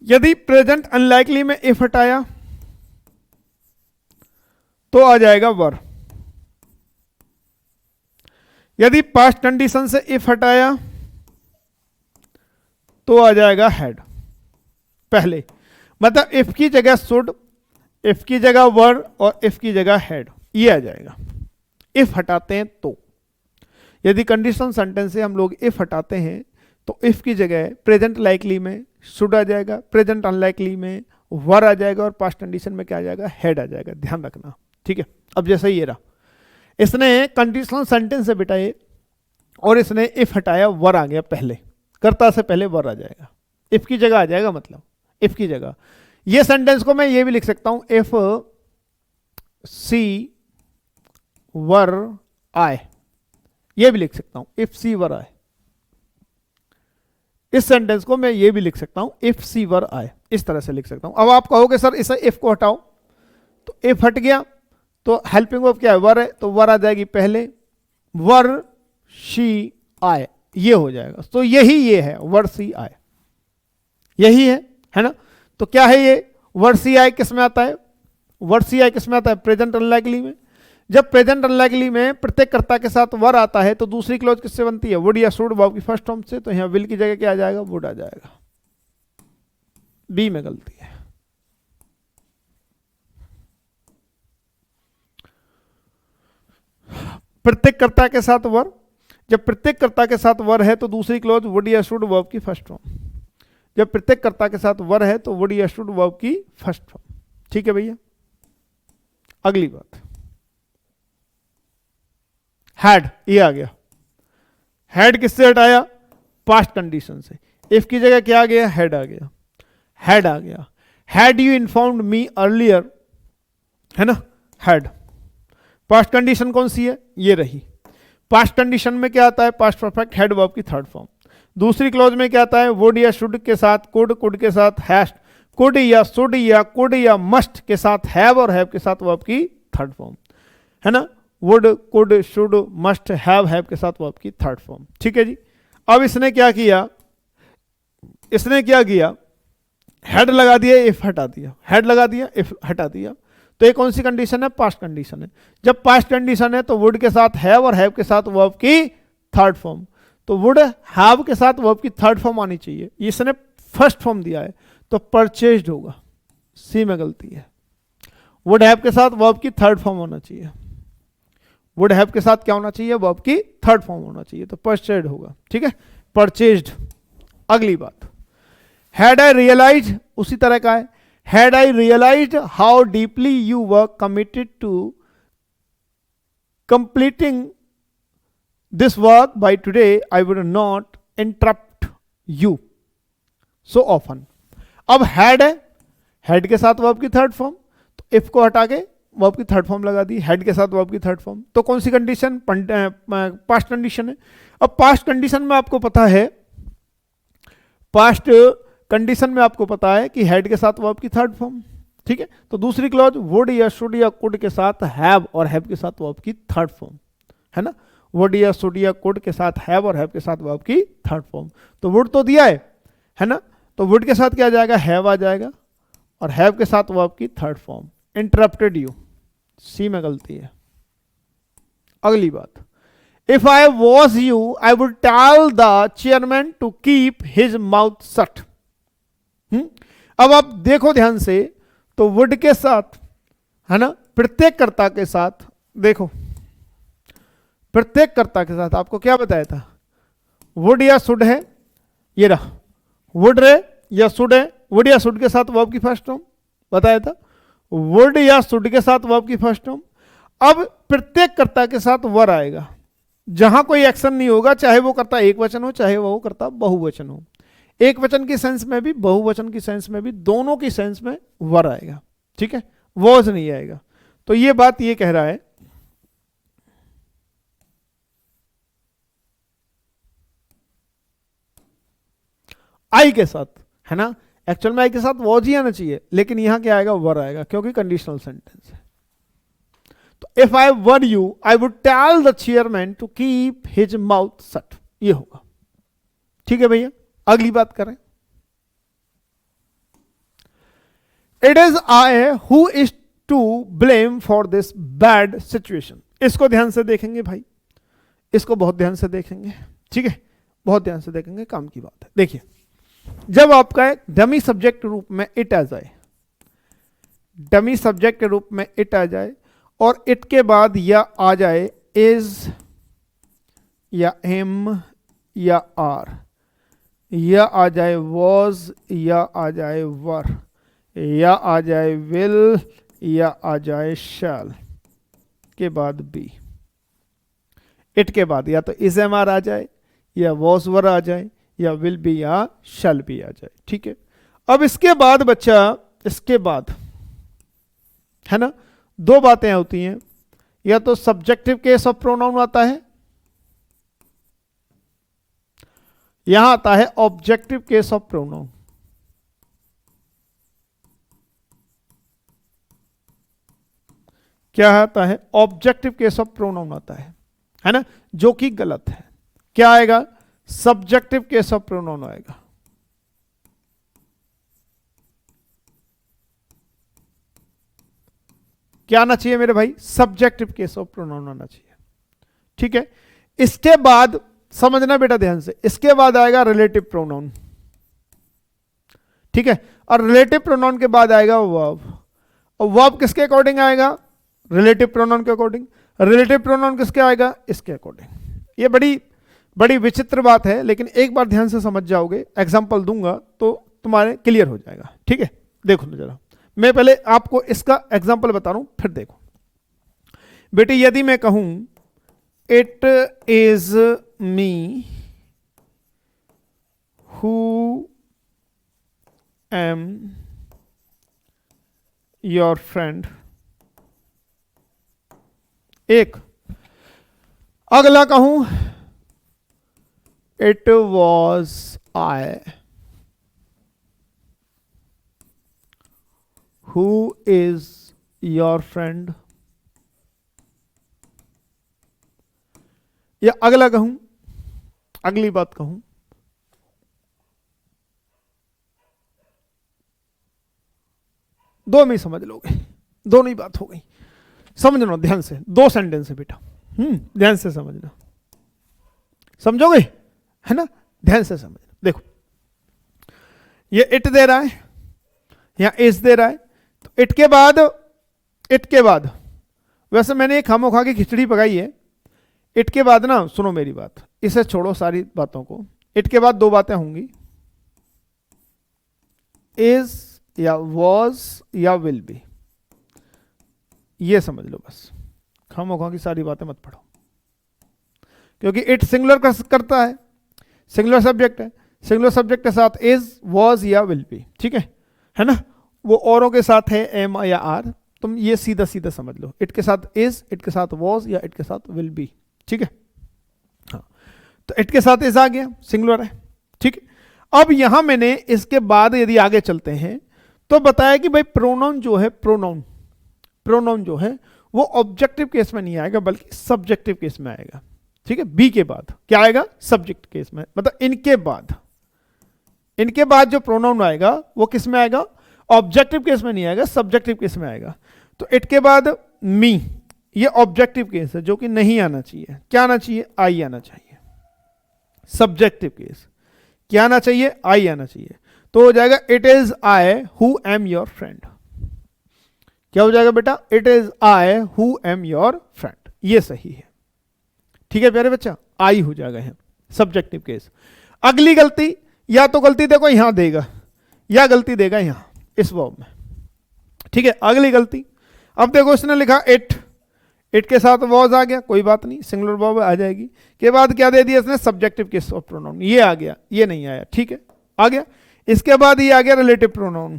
यदि प्रेजेंट अनलाइकली में इफ हटाया तो आ जाएगा वर। यदि पास्ट कंडीशन से इफ हटाया तो आ जाएगा हैड। पहले मतलब इफ की जगह शुड, इफ की जगह वर और इफ की जगह हैड, ये आ जाएगा इफ हटाते हैं तो। यदि कंडीशन सेंटेंस से हम लोग इफ हटाते हैं तो इफ की जगह प्रेजेंट लाइकली में शुड आ जाएगा, प्रेजेंट अनलाइकली में वर आ जाएगा और पास्ट कंडीशन में क्या आ जाएगा, हैड आ जाएगा। ध्यान रखना, ठीक है। अब जैसे ये रहा, इसने कंडीशनल सेंटेंस है बेटा ये, और इसने इफ हटाया, वर आ गया पहले, कर्ता से पहले वर आ जाएगा, इफ की जगह आ जाएगा, मतलब इफ की जगह। ये सेंटेंस को मैं ये भी लिख सकता हूं, इफ सी वर आई, ये भी लिख सकता हूं, इफ सी वर आई। इस सेंटेंस को मैं ये भी लिख सकता हूं, इफ सी वर आई, इस तरह से लिख सकता हूं। अब आप कहोगे सर इसे इफ को हटाओ, तो इफ हट गया तो हेल्पिंग ऑफ क्या है, वर है, तो वर आ जाएगी पहले, वर शी आए, ये हो जाएगा। तो यही ये है वर सी आए, यही है ना। तो क्या है ये वर सी आए, किस में आता है, वर सी आए किस में आता है, प्रेजेंट अनलाइकली में। जब प्रेजेंट अनलाइकली में प्रत्येक कर्ता के साथ वर आता है तो दूसरी क्लॉज किससे बनती है, वुड या शुड, वर्ब की फर्स्ट फॉर्म से। तो यहां विल की जगह क्या आ जाएगा, वुड आ जाएगा। बी में गलती है। प्रत्येक कर्ता के साथ वर, जब प्रत्येक कर्ता के साथ वर है तो दूसरी क्लॉज वुड या शुड, वर्ब की फर्स्ट फॉर्म। जब प्रत्येक कर्ता के साथ वर है तो वुड या शुड, वर्ब की फर्स्ट फॉर्म। ठीक है भैया। अगली बात, हैड, ये आ गया। हैड किससे हटाया, पास्ट कंडीशन से। इफ की जगह क्या आ गया, हैड आ गया, हैड आ गया। Had you informed me earlier, है ना, हैड। पास्ट कंडीशन कौन सी है, ये रही। पास्ट कंडीशन में क्या आता है, पास्ट परफेक्ट, हैड वर्ब की थर्ड फॉर्म। दूसरी क्लॉज में क्या आता है, वुड या शुड के साथ कुड, कुड के साथ हैश, कुड या शुड या कुड या मस्ट के साथ हैव, और हैव के साथ वर्ब की थर्ड फॉर्म, है ना। Would, could, should, must, have के साथ वर्ब की थर्ड फॉर्म। ठीक है जी। अब इसने क्या किया, इसने क्या किया, हेड लगा दिया, इफ हटा दिया, हेड लगा दिया, इफ हटा दिया। तो ये कौन सी कंडीशन है, पास्ट कंडीशन है। जब पास्ट कंडीशन है तो वुड के साथ हैव, और हैव के साथ वर्ब की थर्ड फॉर्म। तो वुड हैव के साथ वर्ब की थर्ड फॉर्म आनी चाहिए, इसने फर्स्ट फॉर्म दिया है तो परचेज्ड होगा, सी में गलती है। वुड हैव के साथ वर्ब की थर्ड फॉर्म होना चाहिए, वुड हैव के साथ क्या होना चाहिए, वर्ब की थर्ड फॉर्म होना चाहिए, तो परचेज्ड होगा। ठीक है, परचेज्ड। अगली बात, हैड आई रियलाइज, उसी तरह का है। Had I realised how deeply you were committed to completing this work by today I would not interrupt you so often. अब हैड है, हैड के साथ वर्ब की थर्ड फॉर्म, तो इफ को हटा के वर्ब की थर्ड फॉर्म लगा दी, हेड के साथ वर्ब की थर्ड फॉर्म। तो कौन सी कंडीशन, पास्ट कंडीशन है। अब पास्ट कंडीशन में आपको पता है, पास्ट कंडीशन में आपको पता है कि हेड के साथ वर्ब की थर्ड फॉर्म। ठीक है, तो दूसरी क्लॉज वुड या शुड या कुड के साथ हैव, और हैव के साथ वर्ब की थर्ड फॉर्म, है ना। वुड या शुड या कुड के साथ हैव, और हैव के साथ वर्ब की थर्ड फॉर्म। तो वुड तो दिया है ना, तो वुड के साथ क्या आ जाएगा, हैव आ जाएगा, और हैव के साथ वर्ब की third form. Interrupted you, C में गलती है। अगली बात, if I was you I would tell the chairman to keep his mouth shut. अब आप देखो ध्यान से, तो वुड के साथ, है ना, प्रत्येक कर्ता के साथ, देखो प्रत्येक कर्ता के साथ आपको क्या बताया था, वुड या शुड है, ये रहा, वुड रे या शुड है, वुड या शुड के साथ वर्ब की फर्स्ट फॉर्म बताया था, वुड या शुड के साथ वर्ब की फर्स्ट फॉर्म। अब प्रत्येक कर्ता के साथ वर आएगा, जहां कोई एक्शन नहीं होगा, चाहे वो कर्ता एक वचन हो, चाहे वो कर्ता बहुवचन हो। एक वचन की सेंस में भी, बहुवचन की सेंस में भी, दोनों की सेंस में वर आएगा। ठीक है, वॉज नहीं आएगा। तो ये बात ये कह रहा है, आई के साथ, है ना, एक्चुअल में आई के साथ वॉज ही आना चाहिए, लेकिन यहां क्या आएगा, वर आएगा, क्योंकि कंडीशनल सेंटेंस है। तो if I were you I would tell the chairman to keep his mouth shut, ये होगा। ठीक है भैया, अगली बात करें। It is I who is to blame for this bad situation. इसको ध्यान से देखेंगे भाई, इसको बहुत ध्यान से देखेंगे। ठीक है, बहुत ध्यान से देखेंगे, काम की बात है। देखिए, जब आपका डमी सब्जेक्ट के रूप में इट आ जाए, डमी सब्जेक्ट के रूप में इट आ जाए, और इट के बाद या आ जाए इज या एम या आर, या आ जाए वॉज या आ जाए वर, या आ जाए विल या आ जाए शैल के बाद बी। इट के बाद या तो इज एम आर आ जाए, या वॉज वर आ जाए, या विल बी या शैल बी आ जाए। ठीक है, अब इसके बाद बच्चा, इसके बाद है ना, दो बातें होती हैं, या तो सब्जेक्टिव केस ऑफ प्रोनाउन आता है, यहां आता है ऑब्जेक्टिव केस ऑफ प्रोनाउन। क्या आता है? ऑब्जेक्टिव केस ऑफ प्रोनाउन आता है ना, जो कि गलत है। क्या आएगा? सब्जेक्टिव केस ऑफ प्रोनाउन आएगा। क्या आना चाहिए मेरे भाई? सब्जेक्टिव केस ऑफ प्रोनाउन आना चाहिए। ठीक है, इसके बाद समझना बेटा ध्यान से, इसके बाद आएगा रिलेटिव प्रोनाउन। ठीक है, और रिलेटिव प्रोनाउन के बाद आएगा वर्ब। और वर्ब किसके अकॉर्डिंग आएगा? रिलेटिव प्रोनाउन के अकॉर्डिंग। रिलेटिव प्रोनाउन किसके आएगा? इसके अकॉर्डिंग। ये बड़ी बड़ी विचित्र बात है, लेकिन एक बार ध्यान से समझ जाओगे, एग्जांपल दूंगा तो तुम्हारे क्लियर हो जाएगा। ठीक है, देखो ना जरा, मैं पहले आपको इसका एग्जांपल बता रहा हूं, फिर देखो बेटे। यदि मैं कहूं it is me who am your friend, एक। अगला कहूं it was I who is your friend, या अगला कहूं, अगली बात कहूं दो में समझ लोगे, दोनों ही बात हो गई। समझना ध्यान से, दो सेंटेंस है बेटा, ध्यान से समझना, समझोगे है ना, ध्यान से समझना। देखो ये इट दे रहा है, या इस दे रहा है, तो इट के बाद वैसे मैंने एक खामोखा की खिचड़ी पकाई है। इट के बाद ना, सुनो मेरी बात, इसे छोड़ो सारी बातों को। इट के बाद दो बातें होंगी, इज या वॉज या विल बी, ये समझ लो बस। खामोखा की सारी बातें मत पढ़ो, क्योंकि इट सिंगुलर करता है, सिंगुलर सब्जेक्ट है, सिंगुलर सब्जेक्ट के साथ इज, वॉज या विल बी। ठीक है ना, वो औरों के साथ है एम या आर। तुम ये सीधा सीधा समझ लो, इट के साथ इज, इट के साथ वॉज, या इट के साथ विल बी। ठीक है, हाँ, तो इट के साथ इज आ गया, सिंगुलर है। ठीक है, अब यहां मैंने इसके बाद यदि आगे चलते हैं तो बताया कि भाई प्रोनाउन जो है, प्रोनाउन जो है वो ऑब्जेक्टिव केस में नहीं आएगा, बल्कि सब्जेक्टिव केस में आएगा। ठीक है, बी के बाद क्या आएगा? सब्जेक्ट केस में, मतलब इनके बाद जो प्रोनाउन आएगा वो किस में आएगा? ऑब्जेक्टिव केस में नहीं आएगा, सब्जेक्टिव केस में आएगा। तो इट के बाद मी, ये ऑब्जेक्टिव केस है, जो कि नहीं आना चाहिए। क्या आना चाहिए? आई आना चाहिए। सब्जेक्टिव केस क्या आना चाहिए? आई आना चाहिए। तो हो जाएगा it is I who am your friend. क्या हो जाएगा बेटा? It is I who am your friend, ये सही है। ठीक है प्यारे बच्चा, आई हो जाएगा यहां सब्जेक्टिव केस। अगली गलती, या तो गलती देखो यहां देगा, या गलती देगा यहां इस वर्ब में। ठीक है, अगली गलती, अब देखो इसने लिखा इट, इट के साथ वॉज आ गया, कोई बात नहीं, सिंगुलर वर्ब आ जाएगी। के बाद क्या दे दिया इसने? सब्जेक्टिव केस ऑफ प्रोनाउन, ये आ गया, ये नहीं आया। ठीक है, आ गया। इसके बाद ये आ गया रिलेटिव प्रोनाउन।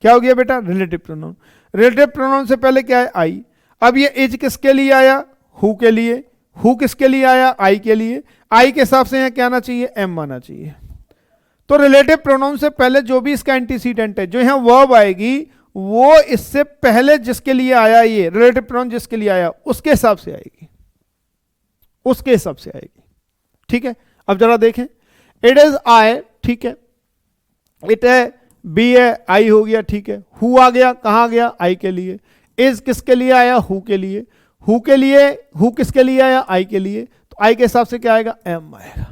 क्या हो गया बेटा? Relative pronoun. रिलेटिव प्रोनाउन से पहले क्या है? आई। अब ये इज किसके लिए आया? हु के लिए। हु किसके लिए आया? आई के लिए। आई के हिसाब से यहां क्या आना चाहिए? एम आना चाहिए। तो रिलेटिव प्रोनाउन से पहले जो भी इसका एंटीसीडेंट है, जो यहां वर्ब आएगी, वो इससे पहले जिसके लिए आया, ये रिलेटिव प्रोनाउन जिसके लिए आया उसके हिसाब से आएगी, उसके हिसाब से आएगी। ठीक है, अब जरा देखें, इट इज आई, ठीक है, इट है, बी है, आई हो गया। ठीक है, हु आ गया, कहां गया? आई के लिए। इज किसके लिए आया? हु के लिए। हु के लिए, हु किसके लिए आया? आई के लिए। तो आई के हिसाब से क्या आएगा? एम आएगा।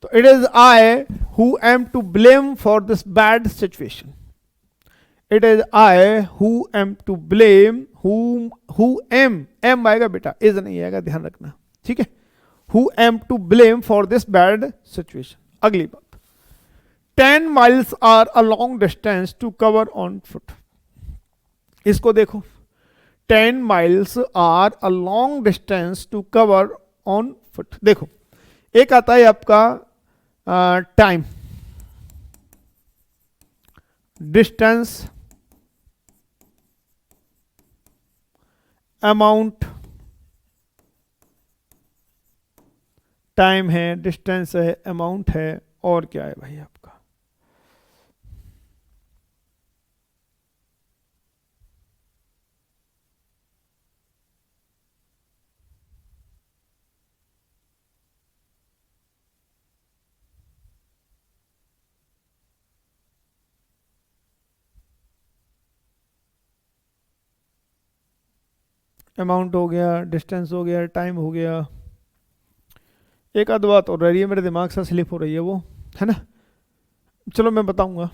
तो it is I who am to blame for this bad situation. It is I who am to blame, who am आएगा बेटा, इज नहीं आएगा, ध्यान रखना। ठीक है, who am to blame for this bad situation. अगली बात, 10 miles are a long distance to cover on foot। इसको देखो, 10 miles are a long distance to cover on foot. देखो, एक आता है आपका टाइम, डिस्टेंस, अमाउंट, टाइम है, डिस्टेंस है, अमाउंट है, और क्या है भाई आपका, अमाउंट हो गया, डिस्टेंस हो गया, टाइम हो गया। एक आध बात हो रही है, मेरे दिमाग से स्लिप हो रही है वो, है ना, चलो मैं बताऊंगा।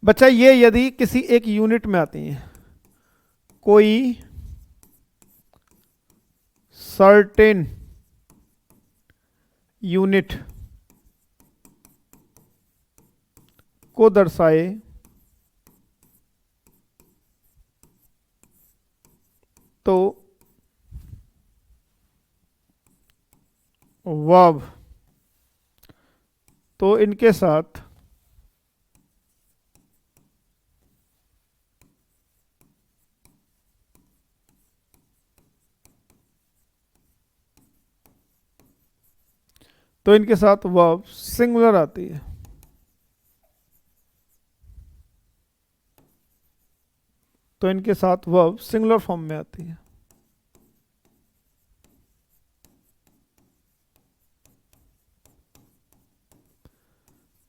बच्चा ये यदि किसी एक यूनिट में आती है, कोई सर्टेन यूनिट को दर्शाए तो वर्ब, तो इनके साथ वर्ब सिंगुलर आती है। तो इनके साथ वर्ब सिंगुलर फॉर्म में आती है।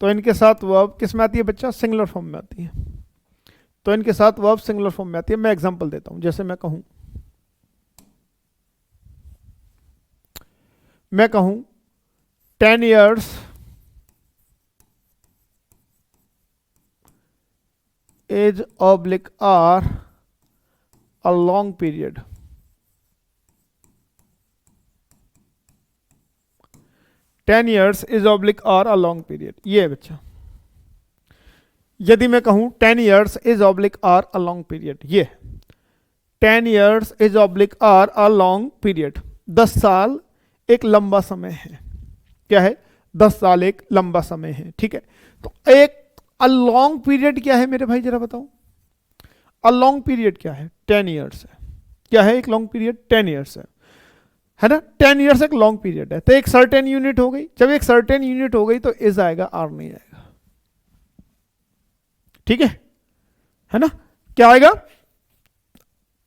तो इनके साथ वर्ब किस में आती है बच्चा, सिंगुलर फॉर्म में आती है। तो इनके साथ वर्ब सिंगुलर फॉर्म में आती है। मैं एग्जांपल देता हूं, जैसे मैं कहूं 10 years is oblique are a long period। 10 years is oblique are a long period, ये है बच्चा। यदि मैं कहूं 10 years is oblique are a long period, ये 10 years is oblique are a long period, 10 साल एक लंबा समय है। क्या है, 10 साल एक लंबा समय है, ठीक है। तो एक अ लॉन्ग पीरियड क्या है मेरे भाई, जरा बताओ। अ लॉन्ग पीरियड क्या है, 10 ईयर्स है। क्या है एक लॉन्ग पीरियड, 10 ईयर्स है ना। 10 ईयर्स एक लॉन्ग पीरियड है। तो एक सर्टेन यूनिट हो गई, जब एक सर्टेन यूनिट हो गई तो इज आएगा, आर नहीं आएगा, ठीक है ना। क्या आएगा,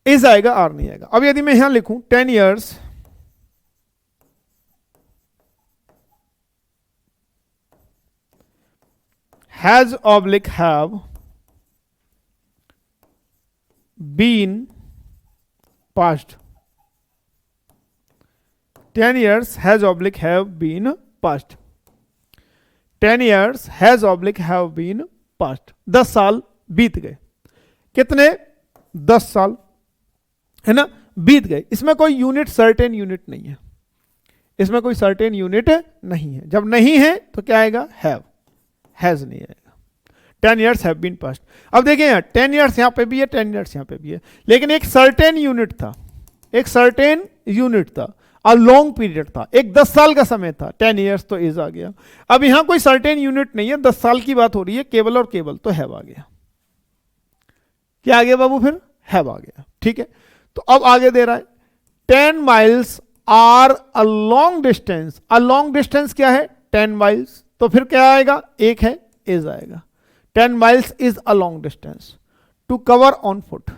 इज आएगा, आर नहीं आएगा। अब यदि मैं यहां लिखूं 10 years has oblique have been passed, 10 years has oblique have been passed, 10 years has oblique have been passed, 10 साल बीत गए। कितने, 10 साल, है ना, बीत गए। इसमें कोई यूनिट सर्टेन यूनिट नहीं है, इसमें कोई सर्टेन यूनिट नहीं है। जब नहीं है तो क्या आएगा, हैव, हैज नहीं आएगा। 10 years have been passed। अब देखिए यहाँ 10 years यहाँ पे भी है, 10 years यहाँ पे भी है, लेकिन एक सर्टेन यूनिट था, एक सर्टेन यूनिट था, अ लॉन्ग पीरियड था, एक 10 साल का समय था। 10 years तो इज आ गया। अब यहाँ कोई सर्टेन यूनिट नहीं है, 10 साल की बात हो रही है केवल और केवल, तो हैव आ गया। क्या आ गया बाबू, फिर हैव आ गया, ठीक है। तो अब आगे दे रहा है 10 miles are a long distance. A long distance क्या है, 10 miles, तो फिर क्या आएगा, एक है, इज आएगा। 10 miles is a long distance to cover on foot,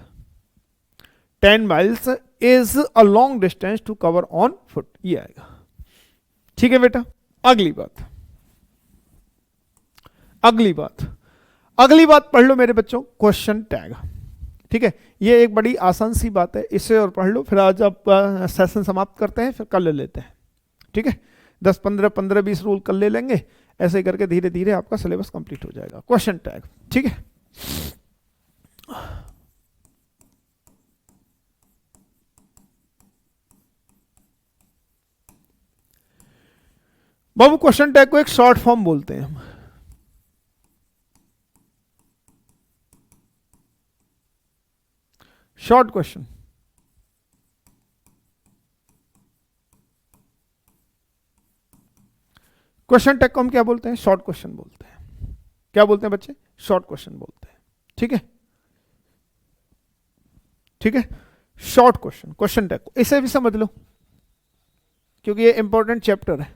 10 miles is a long distance to cover on foot, ये आएगा, ठीक है बेटा। अगली बात पढ़ लो मेरे बच्चों, क्वेश्चन टैग, ठीक है। ये एक बड़ी आसान सी बात है, इससे और पढ़ लो, फिर आज आप सेशन समाप्त करते हैं, फिर कल ले लेते हैं, ठीक है। 10 15 15 20 रूल कल ले लेंगे, ऐसे करके धीरे धीरे आपका सिलेबस कंप्लीट हो जाएगा। क्वेश्चन टैग, ठीक है। बाबू क्वेश्चन टैग को एक शॉर्ट फॉर्म बोलते हैं हम। शॉर्ट क्वेश्चन, क्वेश्चन टैग को हम क्या बोलते हैं? शॉर्ट क्वेश्चन बोलते हैं। क्या बोलते हैं बच्चे? शॉर्ट क्वेश्चन बोलते हैं। ठीक है, ठीक है, शॉर्ट क्वेश्चन, क्वेश्चन टैग को इसे भी समझ लो क्योंकि ये इंपॉर्टेंट चैप्टर है।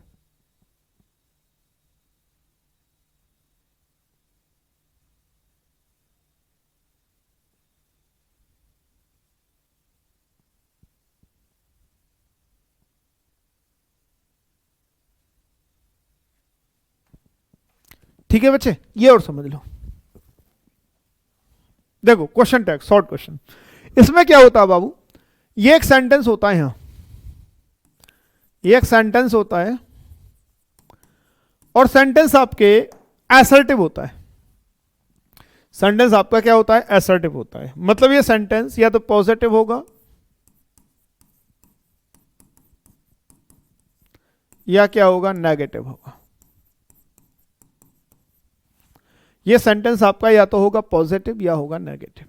ठीक है बच्चे, ये और समझ लो। देखो क्वेश्चन टैग, शॉर्ट क्वेश्चन, इसमें क्या होता है बाबू, ये एक सेंटेंस होता है, यहां ये एक सेंटेंस होता है और सेंटेंस आपके असर्टिव होता है। सेंटेंस आपका क्या होता है? असर्टिव होता है। मतलब ये सेंटेंस या तो पॉजिटिव होगा या क्या होगा? नेगेटिव होगा। ये सेंटेंस आपका या तो होगा पॉजिटिव या होगा नेगेटिव।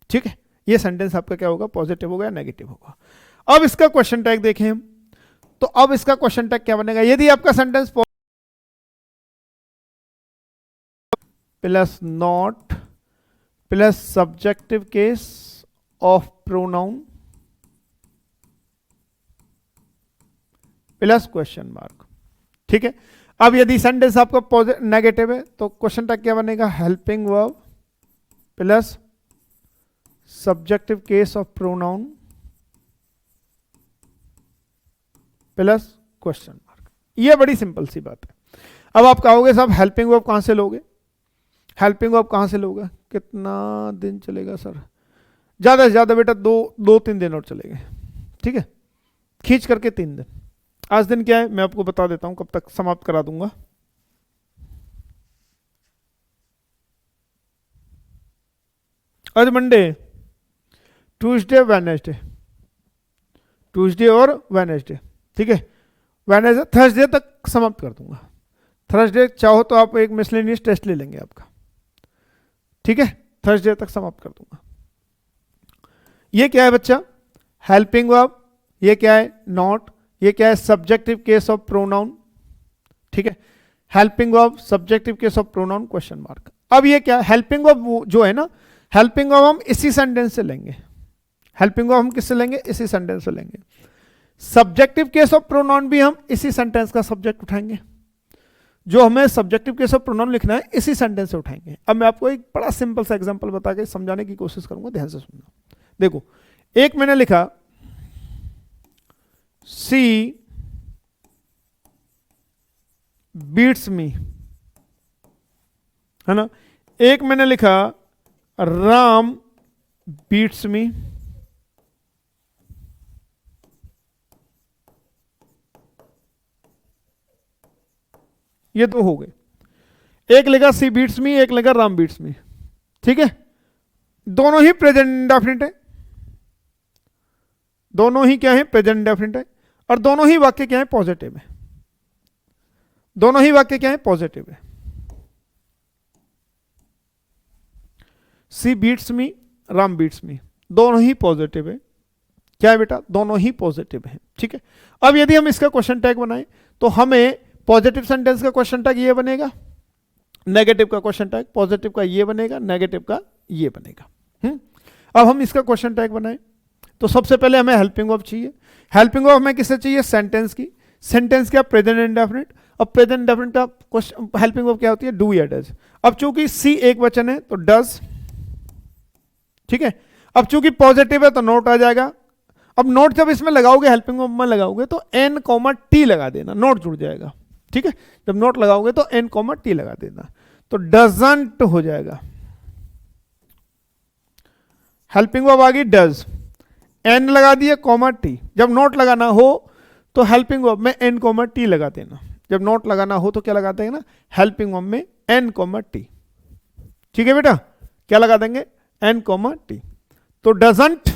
ठीक है, ये सेंटेंस आपका क्या होगा? पॉजिटिव होगा या नेगेटिव होगा। अब इसका क्वेश्चन टैग देखें हम, तो अब इसका क्वेश्चन टैग क्या बनेगा? यदि आपका sentence plus not plus subjective case of pronoun plus question mark. ठीक है, अब यदि सेंटेंस आपका नेगेटिव है तो क्वेश्चन टैग क्या बनेगा? Helping verb plus subjective case of pronoun plus question mark. ये बड़ी सिंपल सी बात है। अब आप कहोगे साहब हेल्पिंग वर्ब कहां से लोगे? हेल्पिंग वर्ब कहां से लोगे? कितना दिन चलेगा सर? ज्यादा से ज्यादा बेटा 2-3 दिन और चलेंगे। ठीक है, खींच करके 3 दिन। आज दिन क्या है मैं आपको बता देता हूं, कब तक समाप्त करा दूंगा। आज मंडे, ट्यूसडे, वेडनेसडे, ट्यूसडे और वेडनेसडे। ठीक है, वेडनेसडे थर्सडे तक समाप्त कर दूंगा। थर्सडे चाहो तो आप एक मिसलेनियस टेस्ट ले लेंगे आपका। ठीक है, थर्सडे तक समाप्त कर दूंगा। ये क्या है बच्चा? Helping verb. ये क्या है? नॉट। ये क्या है? Subjective case of pronoun. ठीक है, helping verb, subjective case of pronoun, question mark. अब ये क्या? हेल्पिंग वर्ब जो है ना, हेल्पिंग वर्ब हम इसी सेंटेंस से लेंगे। हेल्पिंग वर्ब हम किससे लेंगे? इसी सेंटेंस से लेंगे। सब्जेक्टिव केस ऑफ प्रोनाउन भी हम इसी सेंटेंस का सब्जेक्ट उठाएंगे। जो हमें सब्जेक्टिव केस ऑफ प्रोनाउन लिखना है इसी सेंटेंस से उठाएंगे। अब मैं आपको एक बड़ा सिंपल सा एग्जांपल बता के समझाने की कोशिश करूंगा, ध्यान से सुनना। देखो, एक मैंने लिखा सी बीट्स मी, है ना। एक मैंने लिखा राम बीट्स मी। ये दो हो गए। एक लिखा सी बीट्स मी, एक लिखा राम बीट्स मी। ठीक है, दोनों ही प्रेजेंट इंडेफिनिट है। दोनों ही क्या है? प्रेजेंट इंडेफिनिट है। और दोनों ही वाक्य क्या है? पॉजिटिव है। दोनों ही वाक्य क्या है? पॉजिटिव है। सी बीट्स मी, राम बीट्स मी, दोनों ही पॉजिटिव है। क्या है बेटा? दोनों ही पॉजिटिव है। ठीक है, अब यदि हम इसका क्वेश्चन टैग बनाएं तो हमें पॉजिटिव सेंटेंस का क्वेश्चन टैग ये बनेगा, नेगेटिव का क्वेश्चन टैग, पॉजिटिव का ये बनेगा, नेगेटिव का ये बनेगा। अब हम इसका क्वेश्चन टैग बनाएं तो सबसे पहले हमें हेल्पिंग वर्ब चाहिए। हेल्पिंग वर्ब हमें किससे चाहिए? सेंटेंस की। सेंटेंस क्या? Present indefinite. अब प्रेजेंट इंडेफिनिट का क्वेश्चन हेल्पिंग वर्ब क्या होती है? डू या डज। अब चूंकि सी एक वचन है तो डज। ठीक है, अब चूंकि पॉजिटिव है तो नोट आ जाएगा। अब नोट जब इसमें लगाओगे, हेल्पिंग वर्ब में लगाओगे तो एन कॉमा टी लगा देना, नोट जुड़ जाएगा। ठीक है, जब नोट लगाओगे तो एन कॉमा टी लगा देना, तो डजंट हो जाएगा। हेल्पिंग वर्ब आ गई डज, एन लगा दिए कॉमा टी। जब नोट लगाना हो तो हेल्पिंग वर्ब में एन कॉमा टी लगा देना। जब नोट लगाना हो तो क्या लगाते हैं ना? हेल्पिंग वर्ब में एन कॉमा टी। ठीक है बेटा, क्या लगा देंगे? N comma T. तो डजंट।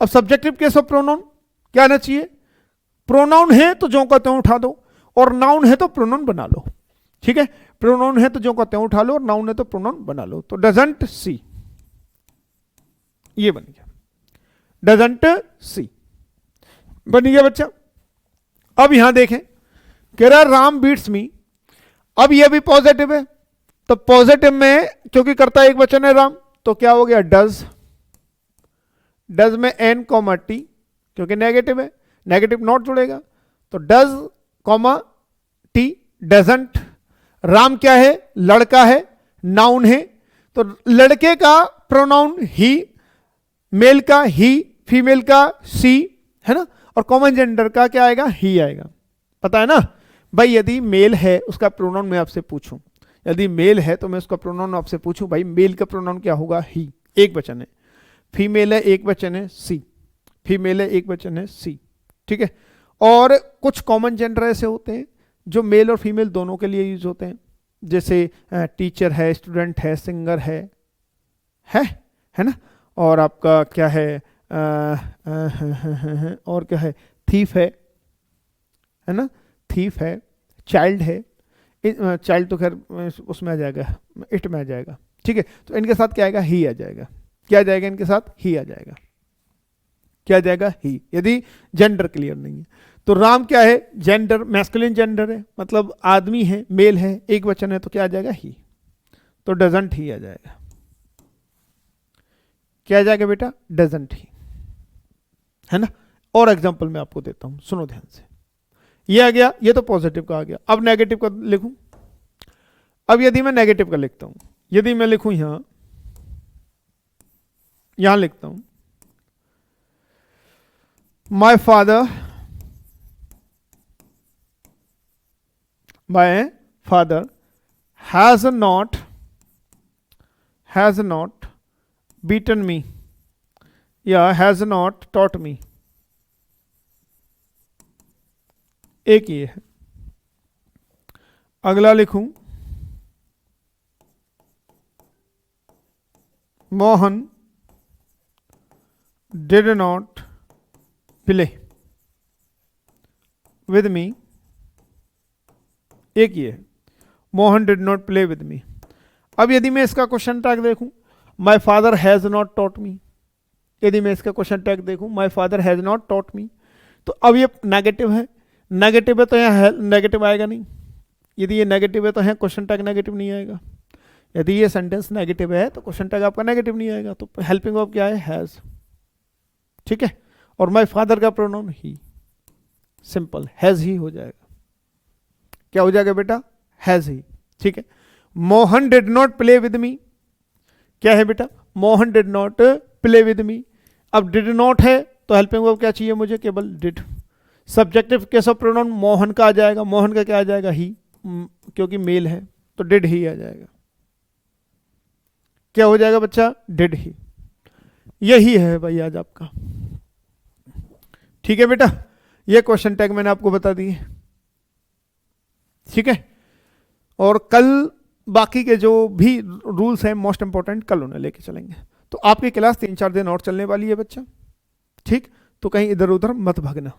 अब सब्जेक्टिव केस ऑफ प्रोनाउन क्या आना चाहिए? प्रोनाउन है तो जो का त्यों उठा दो, और नाउन है तो प्रोनाउन बना लो। ठीक है, प्रोनाउन है तो जो का त्यों उठा लो, और नाउन है तो प्रोनाउन बना लो। तो डजंट सी, ये बन गया। Doesn't see. बन गया बच्चा। अब यहां देखें, कह रहा राम बीट्स मी। अब यह भी पॉजिटिव है, तो पॉजिटिव में क्योंकि करता एक वचन है राम, तो क्या हो गया डज। डज में एन कॉमा टी, क्योंकि नेगेटिव है, नेगेटिव नॉट जुड़ेगा, तो does comma T doesn't. Ram क्या है, लड़का है, नाउन है, तो लड़के का प्रोनाउन ही, मेल का ही, फीमेल का सी, है ना, और कॉमन जेंडर का क्या आएगा, ही आएगा। पता है ना भाई, यदि मेल है उसका प्रोनाउन मैं आपसे पूछूं, यदि मेल है तो मैं उसका प्रोनाउन आपसे पूछूं, भाई मेल का प्रोनाउन क्या होगा, ही, एक वचन है। फीमेल है एक वचन है सी, फीमेल है एक वचन है सी, ठीक है। और कुछ कॉमन जेंडर ऐसे होते हैं जो मेल और फीमेल दोनों के लिए यूज होते हैं, जैसे टीचर है, स्टूडेंट है, सिंगर है ना, और आपका क्या है और क्या है, थीफ है ना, थीफ है, चाइल्ड है, चाइल्ड तो खैर उसमें आ जाएगा, इट में आ जाएगा, ठीक है। तो इनके साथ क्या आएगा, ही आ जाएगा। क्या आ जाएगा इनके साथ, ही आ जाएगा। क्या आ जाएगा, ही, यदि जेंडर क्लियर नहीं है। तो राम क्या है, जेंडर मैस्कुलिन जेंडर है, मतलब आदमी है, मेल है, एक वचन है, तो क्या आ जाएगा, ही, तो डजंट ही आ जाएगा। क्या आ जाएगा बेटा, डजंट ही, है ना। और एग्जांपल मैं आपको देता हूं, सुनो ध्यान से। ये आ गया, ये तो पॉजिटिव का आ गया। अब नेगेटिव का लिखूं। अब यदि मैं नेगेटिव का लिखता हूं, यदि मैं लिखूं यहां लिखता हूं, my father has not beaten me या हैज नॉट टॉट मी, एक ये है। अगला लिखूं, Mohan did not play with me, एक ये है, Mohan did not play with me. अब यदि मैं इसका क्वेश्चन टैग देखूं, my father has not taught me, यदि मैं इसका क्वेश्चन टैग देखूं, my father has not taught me, तो अब ये नेगेटिव है, नेगेटिव है तो यहाँ नेगेटिव आएगा नहीं, यदि ये नेगेटिव है तो यहाँ क्वेश्चन टैग नेगेटिव नहीं आएगा। यदि ये सेंटेंस नेगेटिव है तो क्वेश्चन टैग आपका नेगेटिव नहीं आएगा, तो हेल्पिंग वर्ब क्या है, हैज, ठीक है। और माय फादर का pronoun he, simple, has he हो जाएगा। क्या हो जाएगा बेटा, हैज ही, ठीक है। Mohan did not play with me, क्या है बेटा, Mohan did not play with me. अब डिड नॉट है तो हेल्पिंग वर्ब क्या चाहिए मुझे, केवल did. Subjective case of pronoun Mohan का आ जाएगा, मोहन का क्या आ जाएगा, ही, क्योंकि मेल है, तो डिड ही आ जाएगा। क्या हो जाएगा बच्चा, डिड ही। यही है भाई आज आपका, ठीक है बेटा। ये क्वेश्चन टैग मैंने आपको बता दिए, ठीक है। और कल बाकी के जो भी रूल्स हैं मोस्ट इंपॉर्टेंट, कल उन्हें लेके चलेंगे। तो आपकी क्लास 3-4 दिन और चलने वाली है बच्चा, ठीक। तो कहीं इधर उधर मत भागना,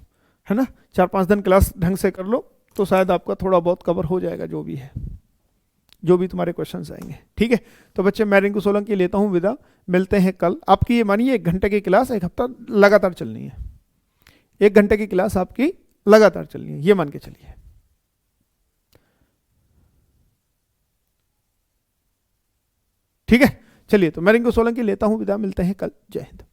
है ना। 4-5 दिन क्लास ढंग से कर लो तो शायद आपका थोड़ा बहुत कवर हो जाएगा, जो भी है, जो भी तुम्हारे क्वेश्चंस आएंगे, ठीक है। तो बच्चे मैं रिंकू सोलंकी लेता हूं विदा, मिलते हैं कल। आपकी ये मानिए 1 घंटे की क्लास 1 हफ्ता लगातार चलनी है, 1 घंटे की क्लास आपकी लगातार चलनी है, ये मान के चलिए। ठीक है, चलिए तो मैं रिंकू सोलंकी लेता हूं विदा, मिलते हैं कल, जय हिंद।